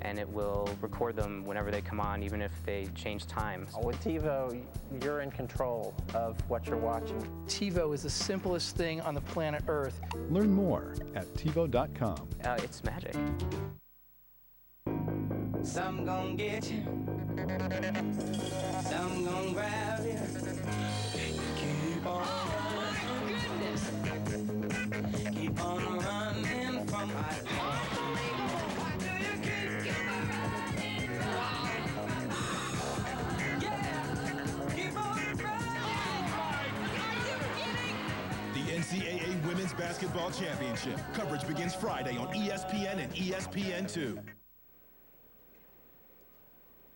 And it will record them whenever they come on, even if they change times. With TiVo, you're in control of what you're watching. TiVo is the simplest thing on the planet Earth. Learn more at TiVo.com. It's magic. Some gon' get you, some gon' grab you. Keep on running, keep on running from my home. NCAA Women's Basketball Championship. Coverage begins Friday on ESPN and ESPN2.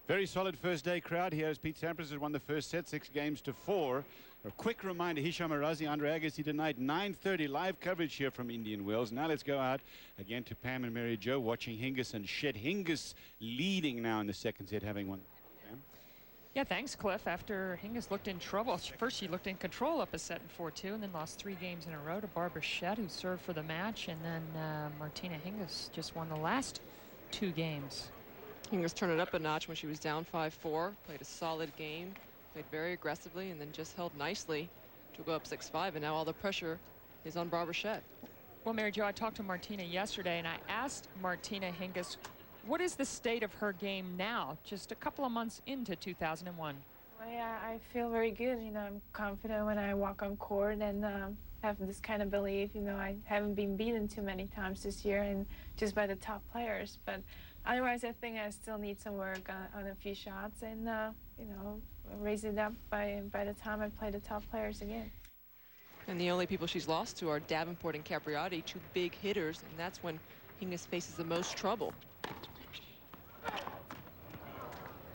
Very solid first day crowd here as Pete Sampras has won the first set 6-4. A quick reminder, Hisham Arazi, Andre Agassi tonight, 9:30 live coverage here from Indian Wells. Now let's go out again to Pam and Mary Jo watching Hingis and Shett. Hingis leading now in the second set, having won. Yeah, thanks, Cliff. After Hingis looked in trouble, first she looked in control up a set in 4-2 and then lost 3 games in a row to Barbara Shett, who served for the match, and then Martina Hingis just won the last 2 games. Hingis turned it up a notch when she was down 5-4, played a solid game, played very aggressively, and then just held nicely to go up 6-5, and now all the pressure is on Barbara Shett. Well, Mary Jo, I talked to Martina yesterday, and I asked Martina Hingis, what is the state of her game now, just a couple of months into 2001? Well, yeah, I feel very good. You know, I'm confident when I walk on court and have this kind of belief. You know, I haven't been beaten too many times this year, and just by the top players. But otherwise, I think I still need some work on a few shots and, you know, raise it up by the time I play the top players again. And the only people she's lost to are Davenport and Capriati, 2 big hitters, and that's when Hingis faces the most trouble.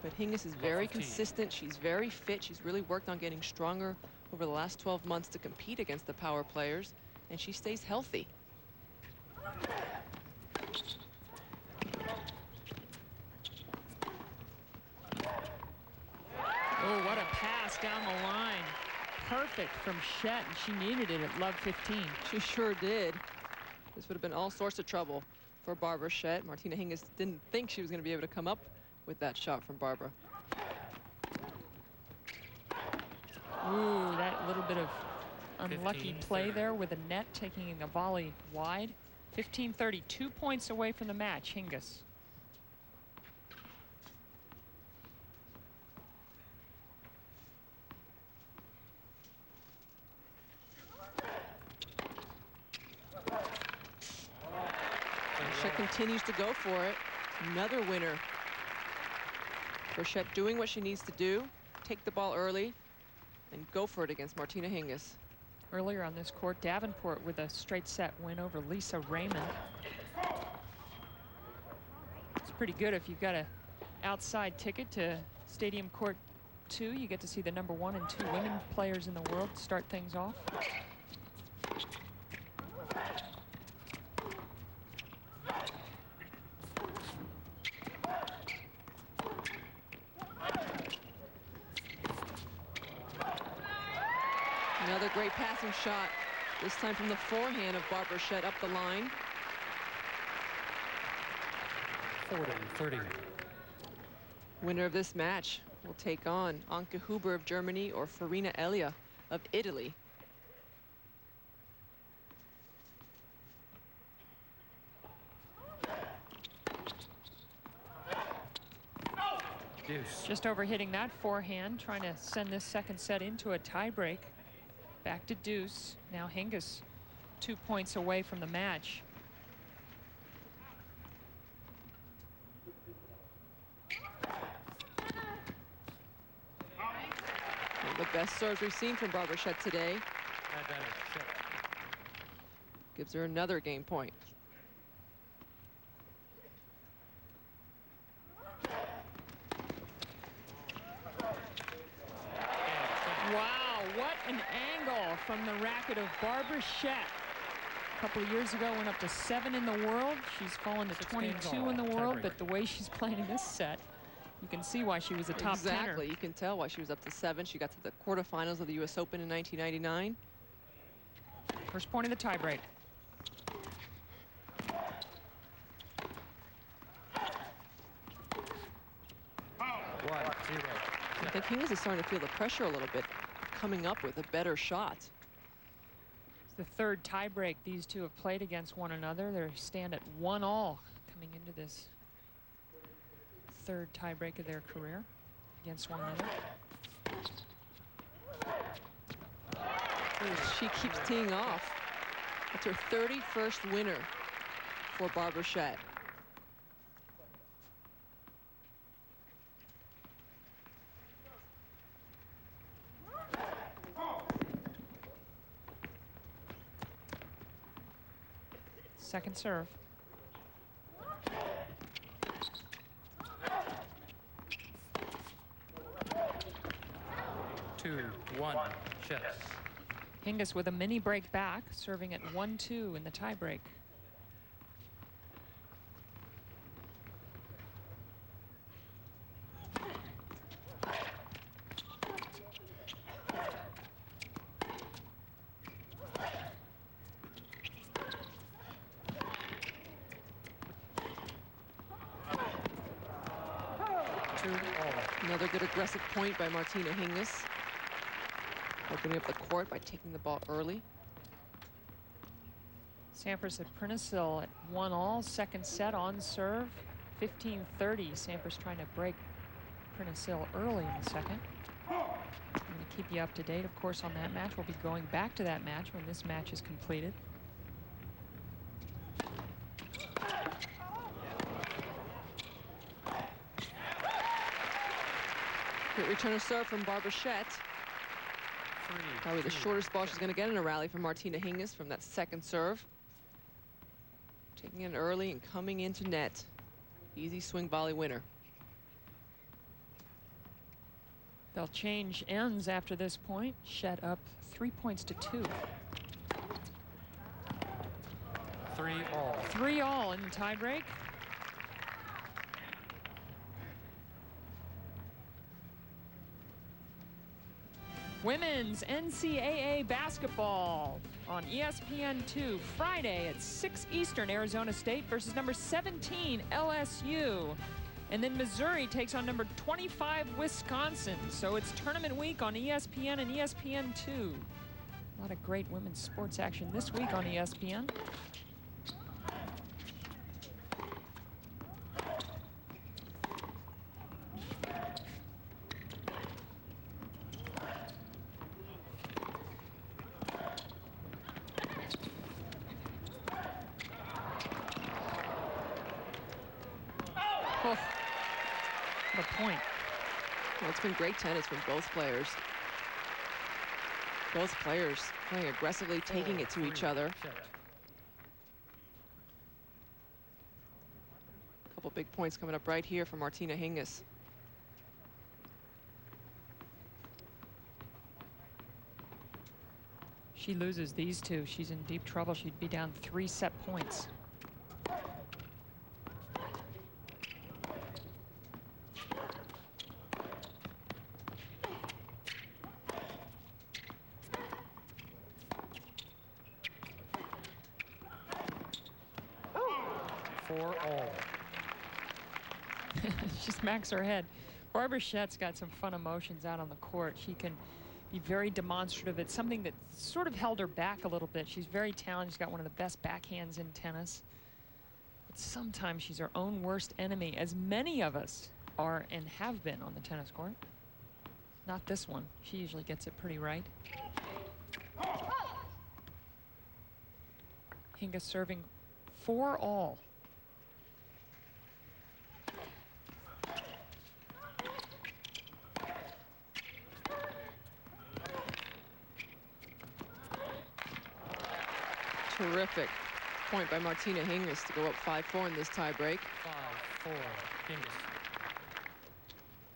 But Hingis is very consistent. She's very fit. She's really worked on getting stronger over the last 12 months to compete against the power players, and she stays healthy. Oh, what a pass down the line. Perfect from Shett, and she needed it at love 15. She sure did. This would have been all sorts of trouble for Barbara Shett. Martina Hingis didn't think she was going to be able to come up with that shot from Barbara. Ooh, that little bit of unlucky play there with the net taking a volley wide. 15-30, 2 points away from the match, Hingis. Shett continues to go for it. Another winner. Shett doing what she needs to do, take the ball early, and go for it against Martina Hingis. Earlier on this court, Davenport with a straight set win over Lisa Raymond. It's pretty good if you've got an outside ticket to Stadium Court 2. You get to see the #1 and 2 women players in the world start things off. Another great passing shot, this time from the forehand of Barbara Shett up the line. 40-30. Winner of this match will take on Anke Huber of Germany or Farina Elia of Italy. Deuce. Just over hitting that forehand, trying to send this second set into a tiebreak. Back to deuce. Now Hingis 2 points away from the match. One of the best serves we've seen from Barbara Shett today. Gives her another game point. Wow, what an angle from the racket of Barbara Shett. couple of years ago, went up to 7 in the world. She's fallen to 22 in the world, but the way she's playing in this set, you can see why she was a top tenner. Exactly, you can tell why she was up to 7. She got to the quarterfinals of the U.S. Open in 1999. First point of the tiebreak. I think Hingis is starting to feel the pressure a little bit, coming up with a better shot. It's the third tiebreak these two have played against one another. They stand at 1-all coming into this third tiebreak of their career against one another. She keeps teeing off. That's her 31st winner for Barbara Shett. Second serve. Two, one, Shett. Hingis with a mini break back, serving at 1-2 in the tiebreak. Another good aggressive point by Martina Hingis. Opening up the court by taking the ball early. Sampras at Prinosil at 1-all, second set on serve, 15-30. Sampras trying to break Prinosil early in the second. I'm going to keep you up to date, of course, on that match. We'll be going back to that match when this match is completed. Great return of serve from Barbara Shett. Probably the shortest ball she's going to get in a rally from Martina Hingis from that second serve. Taking it early and coming into net. Easy swing volley winner. They'll change ends after this point. Shett up 3 points to 2. 3-all. 3-all in the tiebreak. Women's NCAA basketball on ESPN2 Friday at 6 Eastern. Arizona State versus number 17 LSU. And then Missouri takes on number 25 Wisconsin. So it's tournament week on ESPN and ESPN2. A lot of great women's sports action this week on ESPN. What a point. Well, it's been great tennis from both players. Both players playing aggressively, taking it to each other. A couple big points coming up right here for Martina Hingis. She loses these two, she's in deep trouble. She'd be down 3 set points. She smacks her head. Barbara Shett's got some fun emotions out on the court. She can be very demonstrative. It's something that sort of held her back a little bit. She's very talented. She's got one of the best backhands in tennis. But sometimes she's her own worst enemy, as many of us are and have been on the tennis court. Not this one. She usually gets it pretty right. Hingis serving 4-all. Terrific point by Martina Hingis to go up 5-4 in this tiebreak. 5-4, Hingis.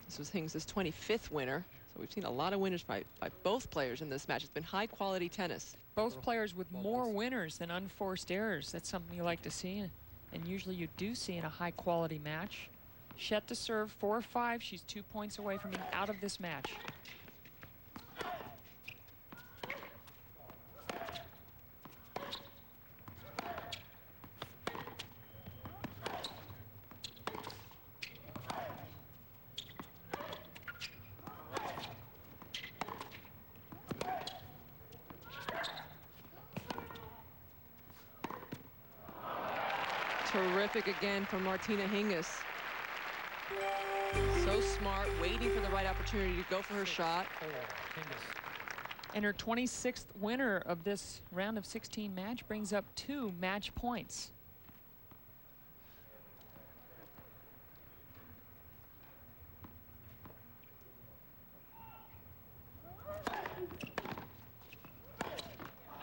This was Hingis' 25th winner. So we've seen a lot of winners by both players in this match. It's been high quality tennis. Both players with more winners than unforced errors. That's something you like to see, and usually you do see in a high-quality match. Shett to serve, 4-5. She's 2 points away from being out of this match. Terrific again from Martina Hingis. So smart, waiting for the right opportunity to go for her shot. And her 26th winner of this round of 16 match brings up 2 match points.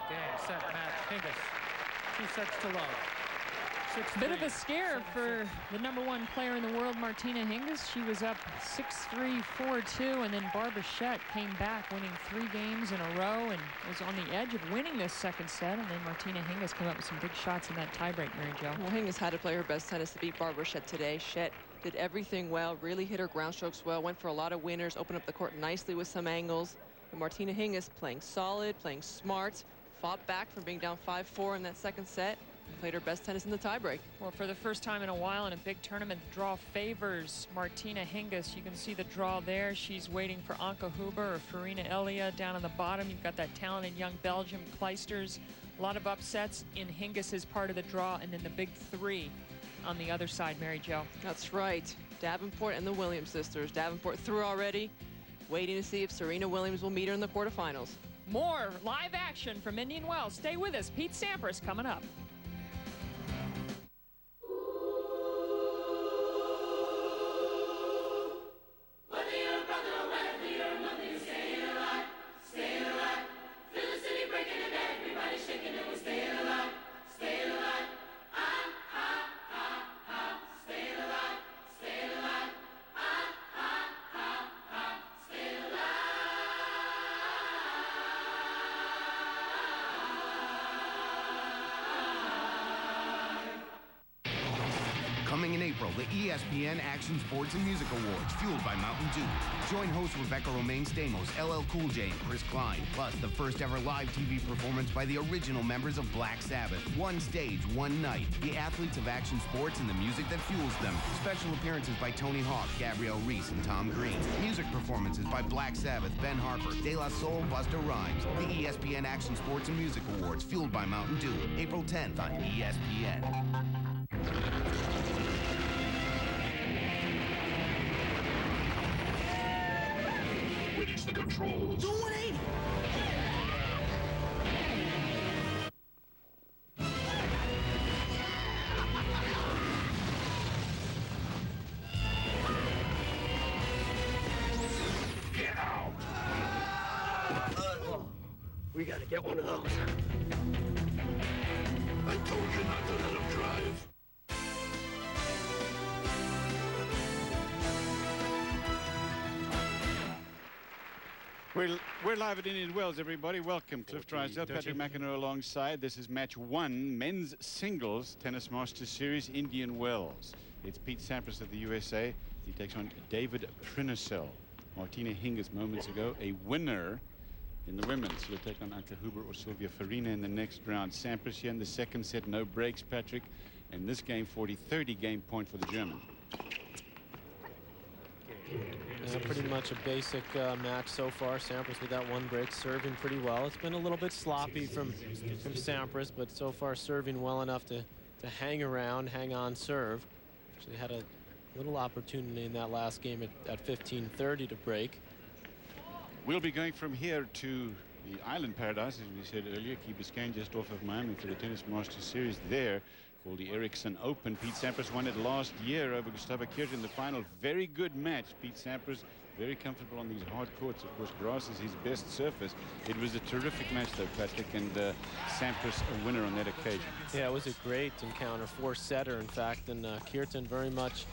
Game, set, match, Hingis. 2 sets to love. Bit of a scare for the #1 player in the world, Martina Hingis. She was up 6-3, 4-2, and then Barbara Shett came back, winning 3 games in a row and was on the edge of winning this second set. And then Martina Hingis came up with some big shots in that tiebreak, Mary Jo. Well, Hingis had to play her best tennis to beat Barbara Shett today. Shett did everything well, really hit her ground strokes well, went for a lot of winners, opened up the court nicely with some angles. And Martina Hingis playing solid, playing smart, fought back from being down 5-4 in that second set. Played her best tennis in the tiebreak. Well, for the first time in a while in a big tournament, the draw favors Martina Hingis. You can see the draw there. She's waiting for Anke Huber or Farina Elia down on the bottom. You've got that talented young Belgium, Kleisters. A lot of upsets in Hingis's part of the draw, and then the big 3 on the other side, Mary Jo. That's right. Davenport and the Williams sisters. Davenport through already, waiting to see if Serena Williams will meet her in the quarterfinals. More live action from Indian Wells. Stay with us. Pete Sampras coming up. Coming in April, the ESPN Action Sports and Music Awards, fueled by Mountain Dew. Join host Rebecca Romaine Stamos, LL Cool J, and Chris Klein. Plus, the first ever live TV performance by the original members of Black Sabbath. One stage, one night. The athletes of action sports and the music that fuels them. Special appearances by Tony Hawk, Gabrielle Reese, and Tom Green. Music performances by Black Sabbath, Ben Harper, De La Soul, Busta Rhymes. The ESPN Action Sports and Music Awards, fueled by Mountain Dew. April 10th on ESPN. The controls. Do 180. Get out. We gotta get one of those. I told you not to let him drive. We're live at Indian Wells, everybody. Welcome. Cliff Drysdale, Patrick McEnroe alongside. This is match 1, men's singles tennis Masters Series, Indian Wells. It's Pete Sampras of the USA. He takes on David Prinosil. Martina Hingis moments ago, a winner in the women's. He'll take on Anke Huber or Sylvia Farina in the next round. Sampras here in the second set, no breaks, Patrick. And this game, 40-30 game point for the German. Yeah, pretty much a basic match so far. Sampras with that 1 break, serving pretty well. It's been a little bit sloppy from Sampras, but so far serving well enough to hang around, hang on serve. Actually had a little opportunity in that last game at 15-30 to break. We'll be going from here to the Island Paradise, as we said earlier, Key Biscayne, just off of Miami, for the Tennis Masters Series there, called the Ericsson Open. Pete Sampras won it last year over Gustavo Kuerten in the final. Very good match. Pete Sampras very comfortable on these hard courts. Of course, grass is his best surface. It was a terrific match, though, Patrick, and Sampras a winner on that occasion. Yeah, it was a great encounter, 4-setter, in fact, and Kuerten very much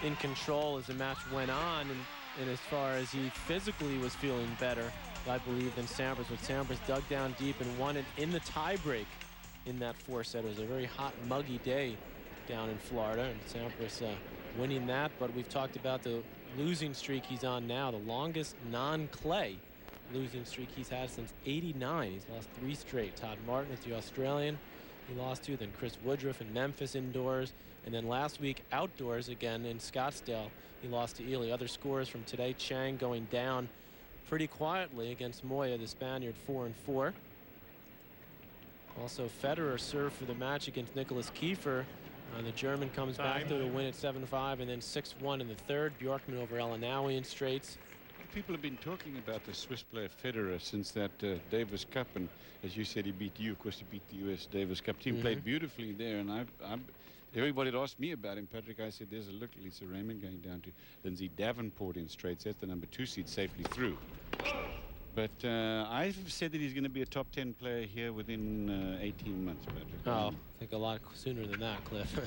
in control as the match went on. And and as far as he physically was feeling better, I believe, than Sampras. But Sampras dug down deep and won it in the tiebreak in that 4-set. It was a very hot, muggy day down in Florida, and Sampras winning that. But we've talked about the losing streak he's on now, the longest non-clay losing streak he's had since '89. He's lost 3 straight. Todd Martin is the Australian he lost to, then Chris Woodruff in Memphis indoors, and then last week outdoors again in Scottsdale he lost to Ely. Other scores from today: Chang going down pretty quietly against Moya, the Spaniard, 4-4. Also Federer served for the match against Nicholas Kiefer. The German comes back to win at 7-5, and then 6-1 in the third. Bjorkman over Elanawi in straights. People have been talking about the Swiss player Federer since that Davis Cup, and as you said, he beat you. Of course, he beat the US Davis Cup team. Played beautifully there, and everybody had asked me about him, Patrick. I said, there's a look, Lisa Raymond going down to Lindsay Davenport in straights. That's the number 2 seed, safely through. But I've said that he's going to be a top 10 player here within 18 months, Patrick. Oh, I think a lot sooner than that, Cliff.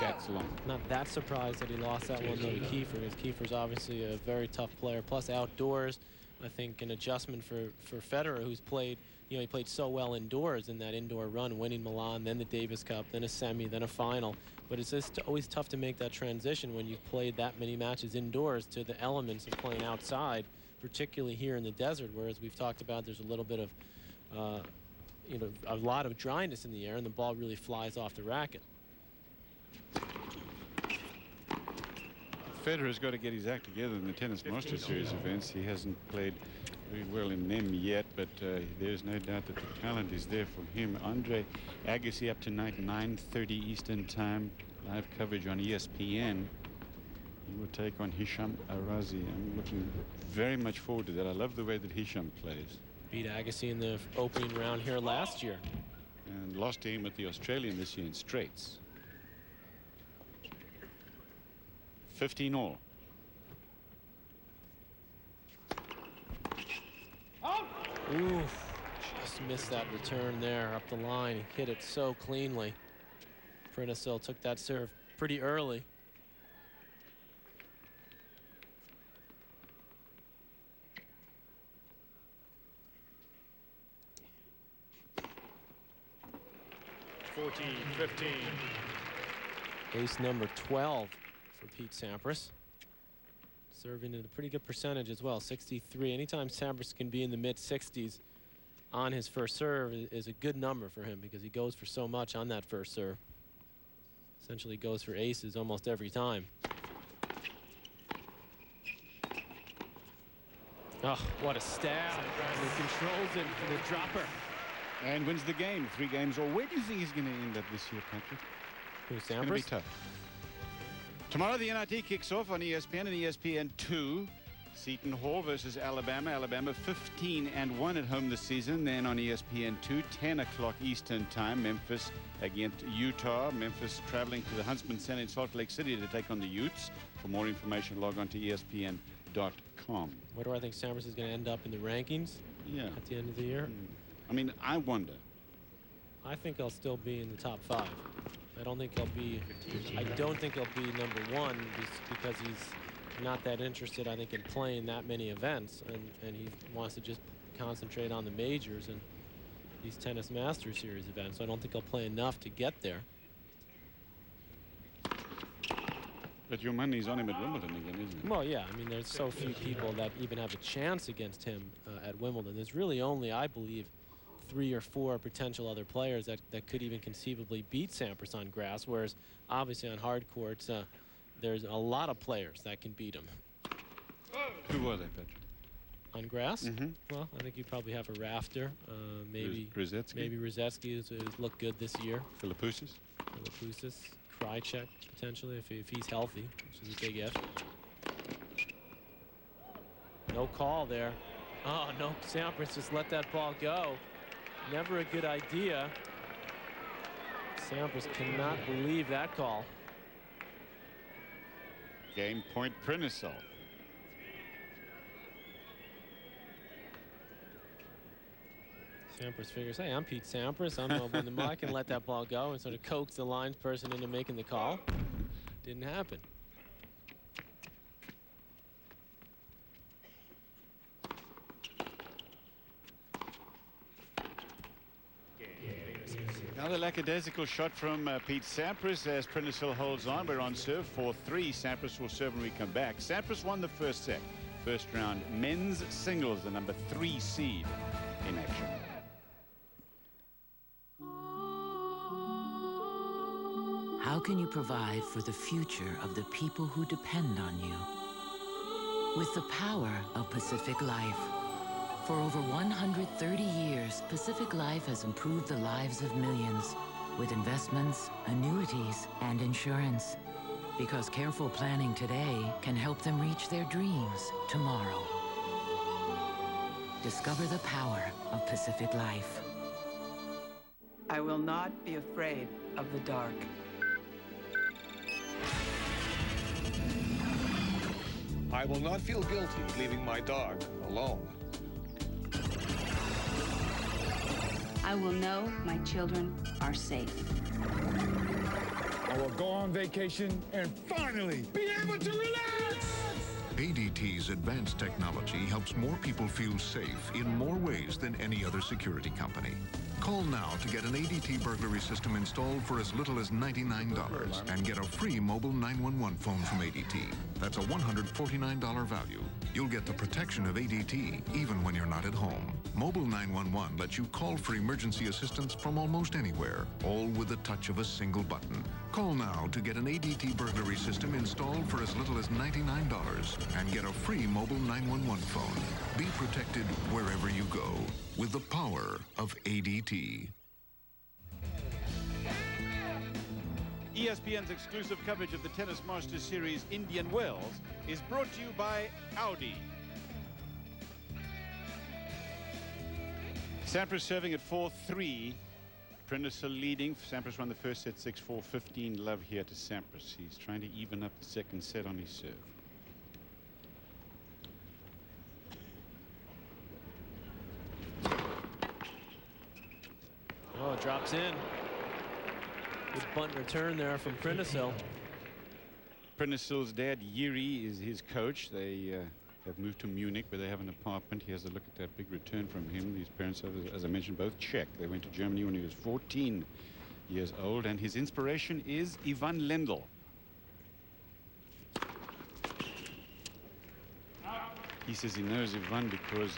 Excellent. Not that surprised that he lost that one though to Kiefer, because Kiefer's obviously a very tough player. Plus outdoors, I think an adjustment for Federer, who's played, you know, he played so well indoors in that indoor run, winning Milan, then the Davis Cup, then a semi, then a final. But it's just always tough to make that transition when you've played that many matches indoors to the elements of playing outside, particularly here in the desert, whereas we've talked about there's a little bit of, you know, a lot of dryness in the air, and the ball really flies off the racket. Federer's got to get his act together in the Tennis Masters Series events. He hasn't played very well in them yet, but there's no doubt that the talent is there for him. Andre Agassi up tonight, 9:30 Eastern Time. Live coverage on ESPN. He will take on Hisham Arazi. I'm looking very much forward to that. I love the way that Hisham plays. Beat Agassi in the opening round here last year. And lost to him at the Australian this year in straights. 15 all. Oof, just missed that return there up the line. He hit it so cleanly. Prinosil took that serve pretty early. Ace number 12 for Pete Sampras. Serving at a pretty good percentage as well, 63. Anytime Sampras can be in the mid-60s on his first serve is a good number for him, because he goes for so much on that first serve. Essentially goes for aces almost every time. Oh, what a stab. And he controls it for the dropper. And wins the game, 3 games all. Where do you think he's going to end up this year, Patrick? Who, Sampras? It's going to be tough. Tomorrow the NIT kicks off on ESPN and ESPN2. Seton Hall versus Alabama. Alabama 15-1 at home this season. Then on ESPN2, 10 o'clock Eastern Time, Memphis against Utah. Memphis traveling to the Huntsman Center in Salt Lake City to take on the Utes. For more information, log on to ESPN.com. Where do I think Sampras is going to end up in the rankings? Yeah. At the end of the year? I mean, I wonder. I think I'll still be in the top 5. I don't think he'll be. I don't think he'll be number 1 because he's not that interested, I think, in playing that many events, and he wants to just concentrate on the majors and these Tennis Masters Series events. So I don't think he'll play enough to get there. But your money's on him at Wimbledon again, isn't it? Well, yeah. I mean, there's so few people that even have a chance against him at Wimbledon. There's really only, I believe, 3 or 4 potential other players that could even conceivably beat Sampras on grass, whereas obviously on hard courts, there's a lot of players that can beat him. Who are they, Patrick? On grass? Well, I think you probably have a Rafter, maybe Rosetsky. Maybe Rosetsky, who's looked good this year. Philippoussis. Krychek, potentially, if he's healthy, which is a big if. No call there. Oh, no, Sampras just let that ball go. Never a good idea. Sampras cannot believe that call. Game point, Prinosil. Sampras figures, hey, I'm Pete Sampras. I'm the one that I can let that ball go, and sort of coax the lines person into making the call. Didn't happen. Another lackadaisical shot from Pete Sampras as Prinosil holds on. We're on serve 4-3. Sampras will serve when we come back. Sampras won the first set. First round men's singles, the number 3 seed in action. How can you provide for the future of the people who depend on you? With the power of Pacific Life. For over 130 years, Pacific Life has improved the lives of millions with investments, annuities, and insurance. Because careful planning today can help them reach their dreams tomorrow. Discover the power of Pacific Life. I will not be afraid of the dark. I will not feel guilty leaving my dog alone. I will know my children are safe. I will go on vacation and finally be able to relax! ADT's advanced technology helps more people feel safe in more ways than any other security company. Call now to get an ADT burglary system installed for as little as $99 and get a free mobile 911 phone from ADT. That's a $149 value. You'll get the protection of ADT even when you're not at home. Mobile 911 lets you call for emergency assistance from almost anywhere, all with the touch of a single button. Call now to get an ADT burglary system installed for as little as $99 and get a free mobile 911 phone. Be protected wherever you go with the power of ADT. ESPN's exclusive coverage of the Tennis Masters Series Indian Wells is brought to you by Audi. Sampras serving at 4-3. Prinosil leading. Sampras won the first set 6-4, 15 love here to Sampras. He's trying to even up the second set on his serve. Oh, it drops in. Good bunt return there from Prinosil. Prinosil's dad, Yuri, is his coach. They have moved to Munich, where they have an apartment. He has a look at that big return from him. His parents are, as I mentioned, both Czech. They went to Germany when he was 14 years old, and his inspiration is Ivan Lendl. He says he knows Ivan because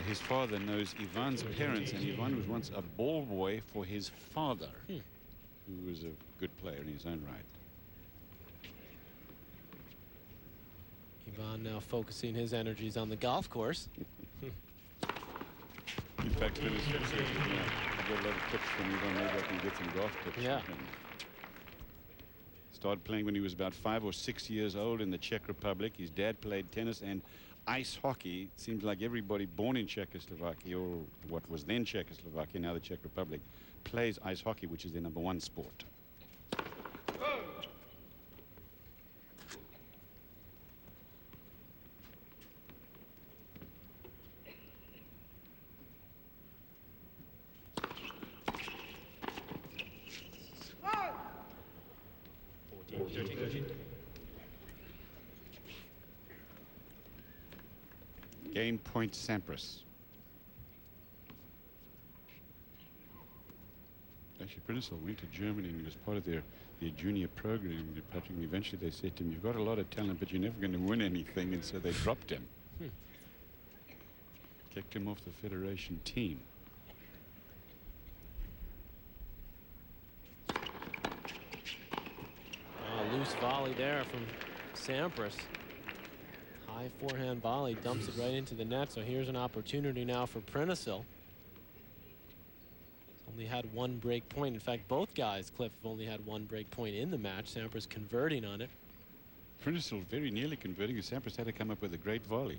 his father knows Ivan's parents, and Ivan was once a ball boy for his father, who was a good player in his own right. Ivan now focusing his energies on the golf course. In fact, I got a lot of tips from Ivan. Maybe I can get some golf tips. Yeah. Started playing when he was about 5 or 6 years old in the Czech Republic. His dad played tennis and ice hockey. It seems like everybody born in Czechoslovakia, or what was then Czechoslovakia, now the Czech Republic, plays ice hockey, which is their #1 sport. Game point Sampras. Actually, Prinosil went to Germany and he was part of their junior program. Patrick, and eventually they said to him, "You've got a lot of talent, but you're never going to win anything," and so they dropped him. Kicked him off the federation team. Loose volley there from Sampras. High forehand volley, dumps it right into the net. So here's an opportunity now for Prinosil. He's only had 1 break point. In fact, both guys, Cliff, have only had 1 break point in the match. Sampras converting on it. Prinosil very nearly converting. Sampras had to come up with a great volley.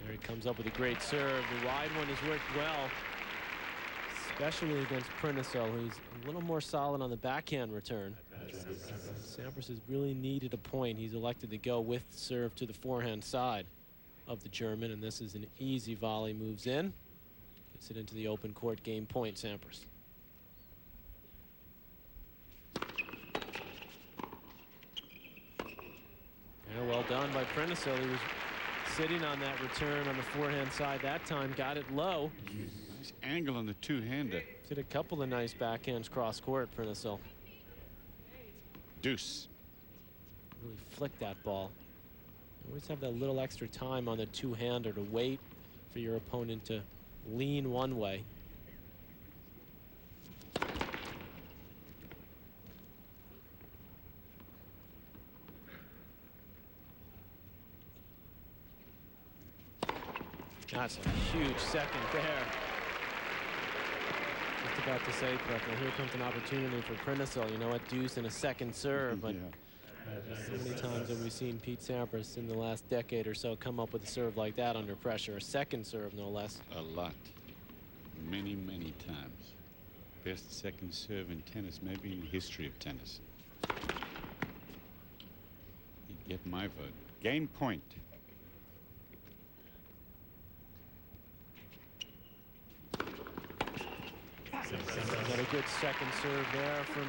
There he comes up with a great serve. The wide one has worked well, especially against Prinosil, who's a little more solid on the backhand return. Sampras has really needed a point. He's elected to go with serve to the forehand side. of the German, and this is an easy volley. Moves in, gets it into the open court. Game point, Sampras. Yeah, well done by Prinosil. He was sitting on that return on the forehand side that time. Got it low. Nice angle on the two-hander. Did a couple of nice backhands cross court, Prinosil. Deuce. Really flicked that ball. You always have that little extra time on the two-hander to wait for your opponent to lean one way. That's a huge second there. Just about to say, but here comes an opportunity for Prinosil. You know what, deuce and a second serve, but so many times have we seen Pete Sampras in the last decade or so come up with a serve like that under pressure. A second serve, no less. A lot. Many, many times. Best second serve in tennis, maybe in the history of tennis. You get my vote. Game point. Got a good second serve there from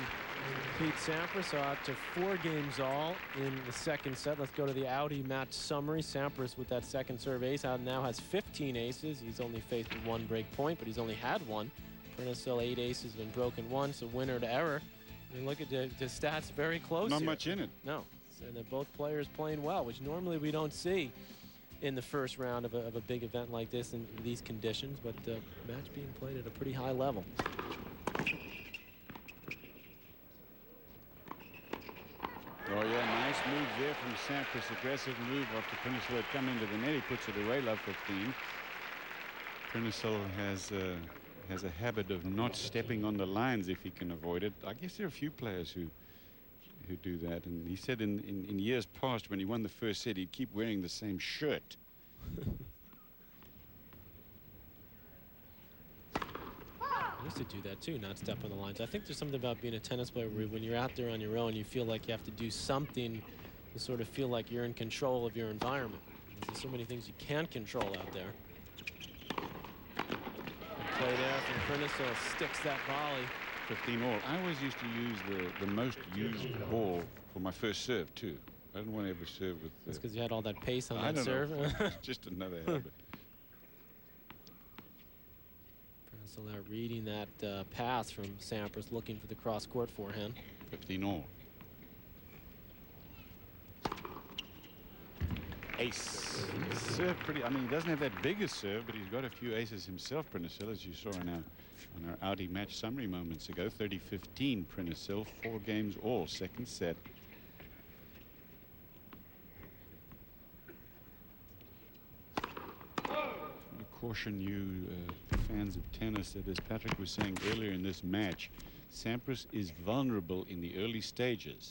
Pete Sampras. So out to 4 games all in the second set. Let's go to the Audi match summary. Sampras with that second serve ace out now has 15 aces. He's only faced 1 break point, but he's only had 1. Prinosil 8 aces, been broken 1, so winner to error. And look at the stats, very close. Not here. much in it. No, so they're both players playing well, which normally we don't see in the first round of a big event like this in these conditions, but match being played at a pretty high level. Oh yeah, nice move there from Sampras. Aggressive move after Prinosil had come into the net. He puts it away, love 15. Prinosil has a habit of not stepping on the lines if he can avoid it. I guess there are a few players who do that, and he said in years past when he won the first set he'd keep wearing the same shirt. I used to do that too, not step on the lines. I think there's something about being a tennis player where when you're out there on your own you feel like you have to do something to sort of feel like you're in control of your environment. There's so many things you can't control out there. Play there from Prinosil, sticks that volley. 15 all. I always used to use the most used ball for my first serve too. I didn't want to ever serve with. That's because you had all that pace on I that don't serve. know. Just another habit. Prinosil now reading that pass from Sampras, looking for the cross-court forehand. 15 all. Ace. Serve pretty. I mean, he doesn't have that big a serve, but he's got a few aces himself. Prinosil, as you saw in our Audi match summary moments ago. 30-15. Prinosil, 4 games all. Second set. I caution you, fans of tennis, that as Patrick was saying earlier in this match, Sampras is vulnerable in the early stages.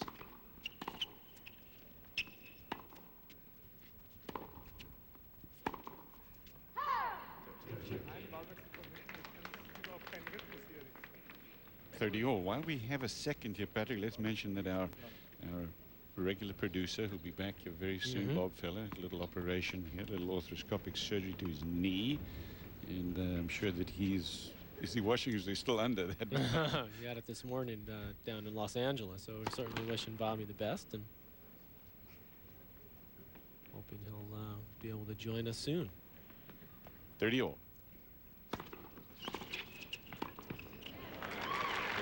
All. While we have a second here, Patrick, let's mention that our regular producer, who'll be back here very soon, Bob Feller, a little operation here, a little arthroscopic surgery to his knee, and I'm sure that is he watching? Is he still under that? He got it this morning down in Los Angeles, so we're certainly wishing Bobby the best and hoping he'll be able to join us soon. 30 all.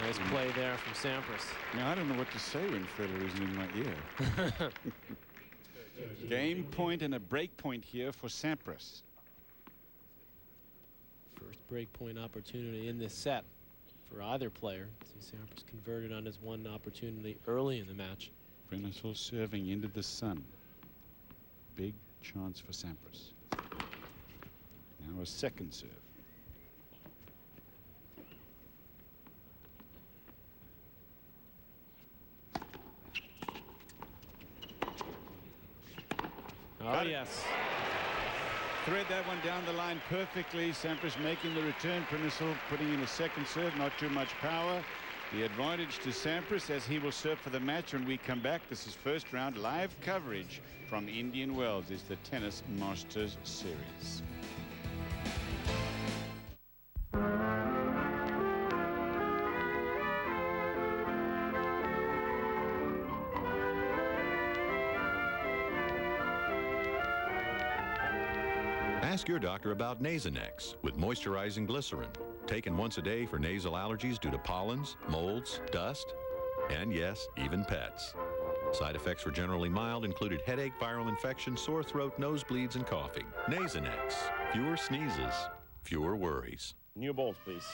Nice play there from Sampras. Now, I don't know what to say when Federer isn't in my ear. Game point and a break point here for Sampras. First break point opportunity in this set for either player. See Sampras converted on his one opportunity early in the match. Prinosil serving into the sun. Big chance for Sampras. Now a second serve. Oh, yes. Thread that one down the line perfectly. Sampras making the return. Prinosil putting in a second serve. Not too much power. The advantage to Sampras as he will serve for the match when we come back. This is first round live coverage from Indian Wells. It's the Tennis Masters Series. Ask your doctor about Nasonex with moisturizing glycerin, taken once a day for nasal allergies due to pollens, molds, dust, and yes, even pets. Side effects were generally mild, included headache, viral infection, sore throat, nosebleeds, and coughing. Nasonex, fewer sneezes, fewer worries. New balls, please.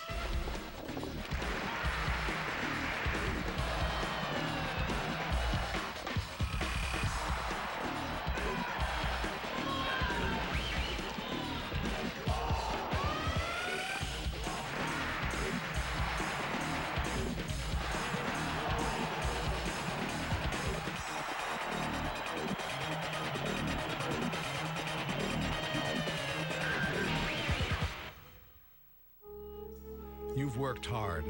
You've worked hard,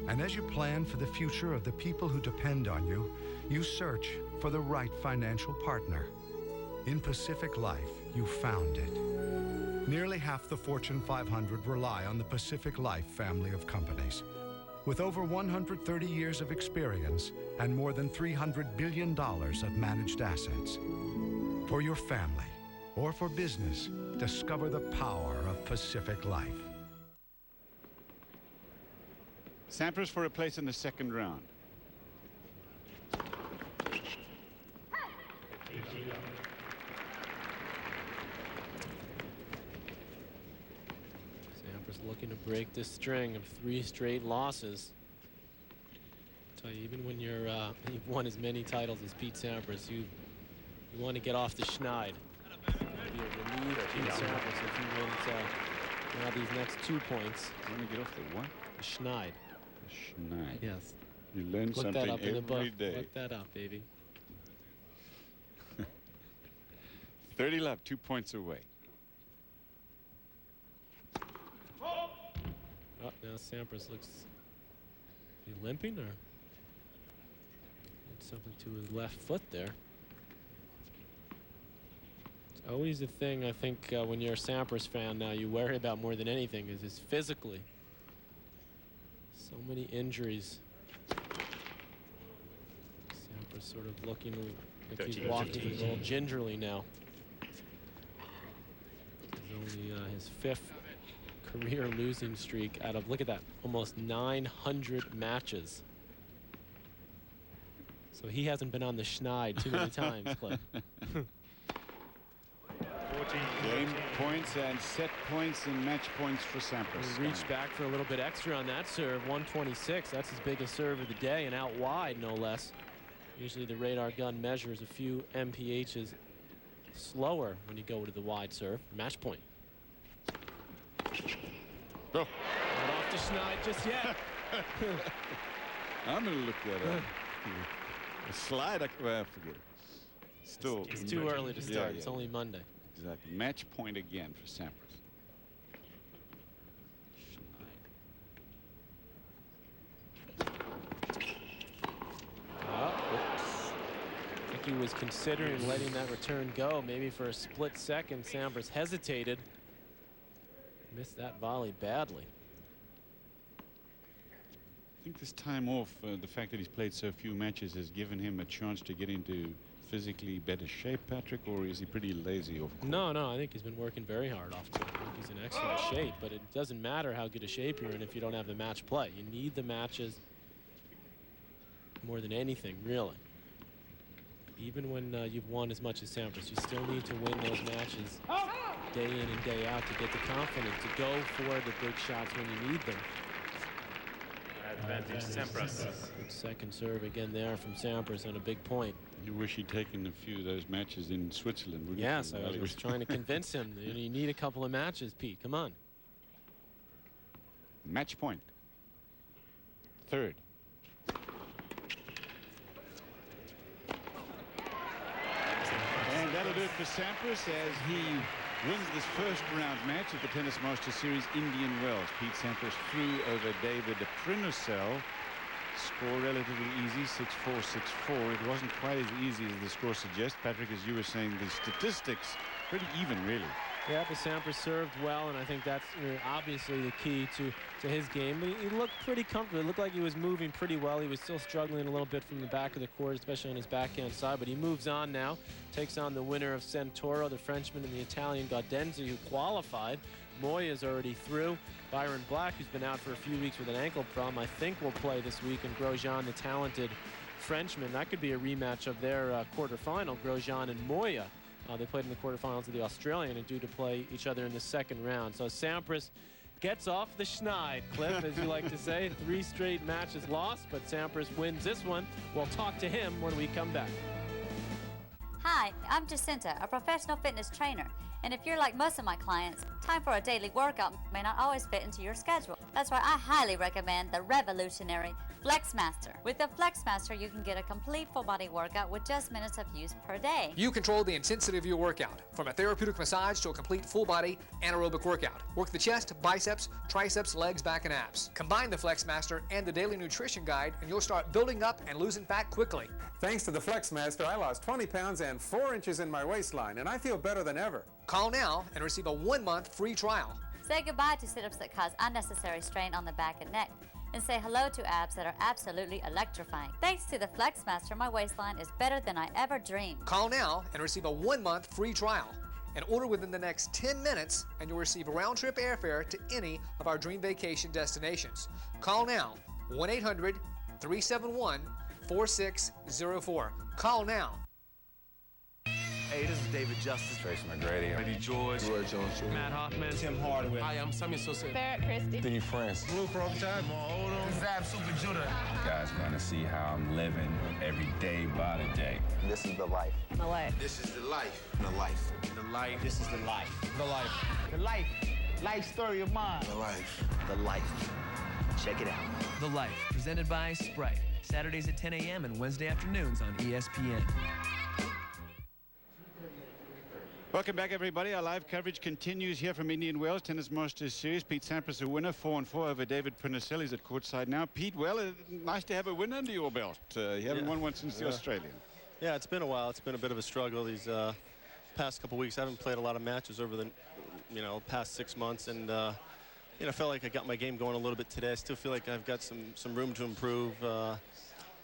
and as you plan for the future of the people who depend on you, you search for the right financial partner. In Pacific Life, you found it. Nearly half the Fortune 500 rely on the Pacific Life family of companies. With over 130 years of experience and more than $300 billion of managed assets. For your family or for business, discover the power of Pacific Life. Sampras for a place in the second round. Sampras looking to break this string of 3 straight losses. I'll tell you, even when you've won as many titles as Pete Sampras, you want to get off the schneid. It'll be a relief to Pete Sampras if he wins now these next 2 points. You want to get off the what? The schneid. Schneid. Yes. You learn Look something that up in the book. every day. Look that up, baby. 30 love, 2 points away. Oh, now Sampras looks. Is he limping or? Did something to his left foot there. It's always a thing I think when you're a Sampras fan now you worry about more than anything is his physically. So many injuries. Sampras sort of looking like he's walking a little gingerly now. It's only his 5th career losing streak out of, look at that, almost 900 matches. So he hasn't been on the schneid too many times, Cliff. Game points and set points and match points for Sampras. He reached back for a little bit extra on that serve. 126. That's his biggest serve of the day, and out wide, no less. Usually the radar gun measures a few mphs slower when you go to the wide serve. Match point. Oh. Not off the schneid just yet. I'm going to look that up. A slide, well, forget it. Still, it's too early to start. It's only Monday. Exactly. Match point again for Sampras. I think he was considering letting that return go. Maybe for a split second, Sampras hesitated. Missed that volley badly. I think this time off, the fact that he's played so few matches has given him a chance to get into physically better shape, Patrick, or is he pretty lazy off court? No, I think he's been working very hard off court. I think he's in excellent shape, but it doesn't matter how good a shape you're in if you don't have the match play. You need the matches more than anything, really. Even when you've won as much as Sampras, you still need to win those matches day in and day out to get the confidence to go for the big shots when you need them. Advantage Sampras. Good second serve again there from Sampras on a big point. You wish he'd taken a few of those matches in Switzerland, wouldn't you? Yes, I was trying to convince him. You need a couple of matches, Pete. Come on. Match point. Third. And that'll do it for Sampras as he wins this first round match at the Tennis Masters Series Indian Wells. Pete Sampras threw over David Prinosil Score relatively easy, 6-4, 6-4. It wasn't quite as easy as the score suggests. Patrick, as you were saying, the statistics pretty even, really. Yeah, but Sampras served well, and I think that's obviously the key to his game. But he looked pretty comfortable. It looked like he was moving pretty well. He was still struggling a little bit from the back of the court, especially on his backhand side. But he moves on now, takes on the winner of Santoro, the Frenchman, and the Italian Gaudenzi, who qualified. Moya's already through. Byron Black, who's been out for a few weeks with an ankle problem, I think will play this week. And Grosjean, the talented Frenchman, that could be a rematch of their quarterfinal, Grosjean and Moya. They played in the quarterfinals of the Australian and due to play each other in the second round. So Sampras gets off the schneid, Cliff, as you like to say. 3 straight matches lost, but Sampras wins this one. We'll talk to him when we come back. Hi, I'm Jacinta, a professional fitness trainer. And if you're like most of my clients, time for a daily workout may not always fit into your schedule. That's why I highly recommend the revolutionary FlexMaster. With the FlexMaster, you can get a complete full body workout with just minutes of use per day. You control the intensity of your workout, from a therapeutic massage to a complete full body anaerobic workout. Work the chest, biceps, triceps, legs, back, and abs. Combine the FlexMaster and the daily nutrition guide, and you'll start building up and losing fat quickly. Thanks to the FlexMaster, I lost 20 pounds and 4 inches in my waistline, and I feel better than ever. Call now and receive a 1-month free trial. Say goodbye to sit-ups that cause unnecessary strain on the back and neck, and say hello to abs that are absolutely electrifying. Thanks to the FlexMaster, my waistline is better than I ever dreamed. Call now and receive a 1-month free trial. And order within the next 10 minutes, and you'll receive a round-trip airfare to any of our dream vacation destinations. Call now, 1-800-371-4604. Call now. Hey, this is David Justice, Tracy McGrady, Eddie George, Roy Jones, Matt Hoffman, Tim Hardaway. Hi, I'm Samuel Sosa. Barrett Christie. Vinny France. Blue Crocodile. Zab Super Judah. You guys gonna see how I'm living every day by the day. This is the life. The life. This is the life. The life. The life. This is the life. The life. The life. Life story of mine. The life. The life. Check it out. The Life, presented by Sprite. Saturdays at 10 a.m. and Wednesday afternoons on ESPN. Welcome back, everybody. Our live coverage continues here from Indian Wells Tennis Masters Series. Pete Sampras, a winner, 4-4 over David Prinosil. He's at courtside now. Pete, well, nice to have a win under your belt. You haven't won one since the Australian. Yeah, it's been a while. It's been a bit of a struggle these past couple weeks. I haven't played a lot of matches over the past 6 months, and I felt like I got my game going a little bit today. I still feel like I've got some room to improve.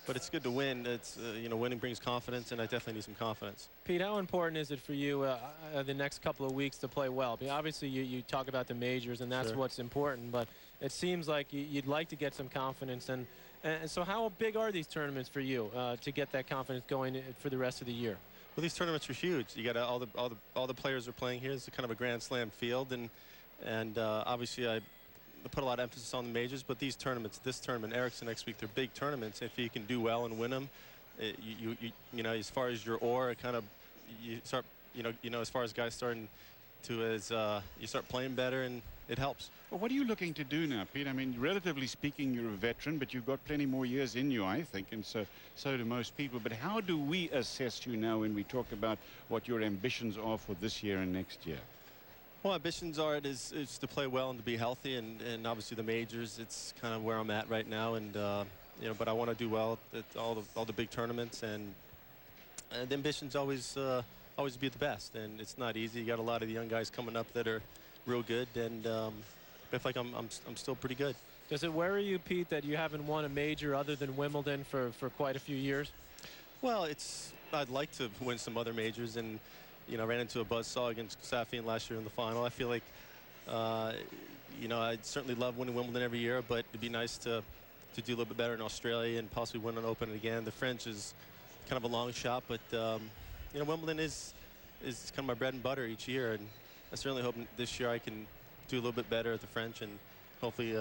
But it's good to win. It's winning brings confidence, and I definitely need some confidence. Pete, how important is it for you the next couple of weeks to play well? I mean, obviously, you talk about the majors, and that's what's important. But it seems like you'd like to get some confidence. And so, how big are these tournaments for you to get that confidence going for the rest of the year? Well, these tournaments are huge. You got all the players are playing here. It's kind of a Grand Slam field, and obviously I put a lot of emphasis on the majors, but these tournaments, this tournament, Ericsson next week, they're big tournaments. If you can do well and win them, as far as your aura, kind of, you start, as far as guys starting to, you start playing better, and it helps. Well, what are you looking to do now, Pete? I mean, relatively speaking, you're a veteran, but you've got plenty more years in you, I think, and so do most people. But how do we assess you now when we talk about what your ambitions are for this year and next year? Well, ambitions are is to play well and to be healthy, and obviously the majors, it's kind of where I'm at right now, and but I want to do well at all the big tournaments, and the ambitions always be the best, and it's not easy. You got a lot of the young guys coming up that are real good, and I feel like I'm still pretty good. Does it worry you, Pete, that you haven't won a major other than Wimbledon for quite a few years? Well, I'd like to win some other majors, and I ran into a buzzsaw against Safin last year in the final. I feel like, I'd certainly love winning Wimbledon every year, but it'd be nice to do a little bit better in Australia and possibly win an Open again. The French is kind of a long shot, but, Wimbledon is kind of my bread and butter each year, and I certainly hope this year I can do a little bit better at the French and hopefully,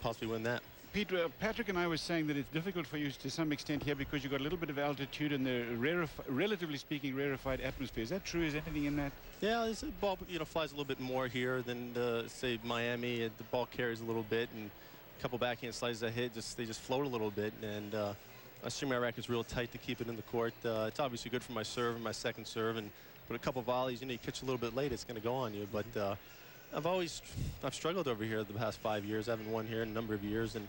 possibly win that. Pete, Patrick and I were saying that it's difficult for you to some extent here because you've got a little bit of altitude and the relatively speaking rarefied atmosphere. Is that true? Is anything in that? Yeah, the ball flies a little bit more here than say Miami. The ball carries a little bit, and a couple backhand slices I hit they just float a little bit, and I assume my racket is real tight to keep it in the court. It's obviously good for my serve and my second serve, but a couple volleys, you catch a little bit late, it's going to go on you. But I've struggled over here the past 5 years. I haven't won here in a number of years, and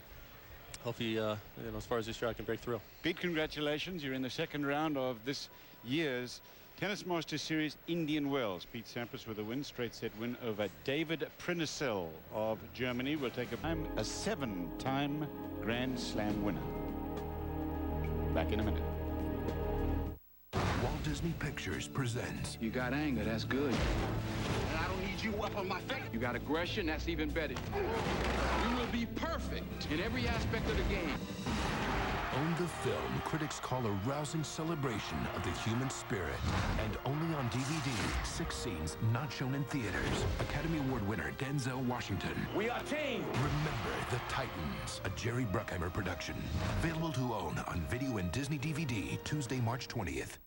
hopefully, you know, as far as this year, I can break through. Pete, congratulations. You're in the second round of this year's Tennis Masters Series Indian Wells. Pete Sampras with a win, straight set win over David Prinosil of Germany. Will take a 7-time Grand Slam winner. Back in a minute. Walt Disney Pictures presents. You got anger, that's good. And I don't need you up on my face. You got aggression, that's even better. You will be perfect in every aspect of the game. Own the film critics call a rousing celebration of the human spirit. And only on DVD, 6 scenes not shown in theaters. Academy Award winner Denzel Washington. We are team. Remember the Titans, a Jerry Bruckheimer production. Available to own on video and Disney DVD Tuesday, March 20th.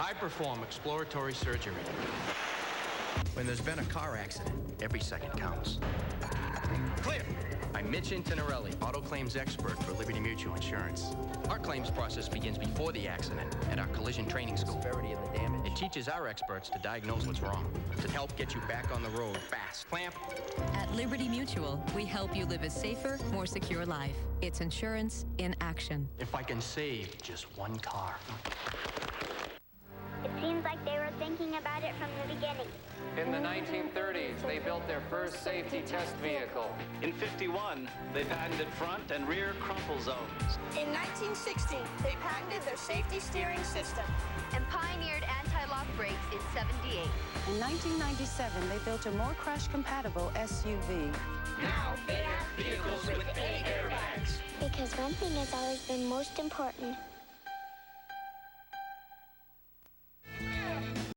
I perform exploratory surgery. When there's been a car accident, every second counts. Clear! I'm Mitch Antinarelli, auto claims expert for Liberty Mutual Insurance. Our claims process begins before the accident at our collision training school. Severity of the damage. It teaches our experts to diagnose what's wrong, to help get you back on the road fast. Clamp. At Liberty Mutual, we help you live a safer, more secure life. It's insurance in action. If I can save just one car. It seems like they were thinking about it from the beginning. In the 1930s, they built their first safety test vehicle. In '51, they patented front and rear crumple zones. In 1960, they patented their safety steering system. And pioneered anti-lock brakes in '78. In 1997, they built a more crash-compatible SUV. Now they have vehicles with 8 airbags. Because one thing has always been most important.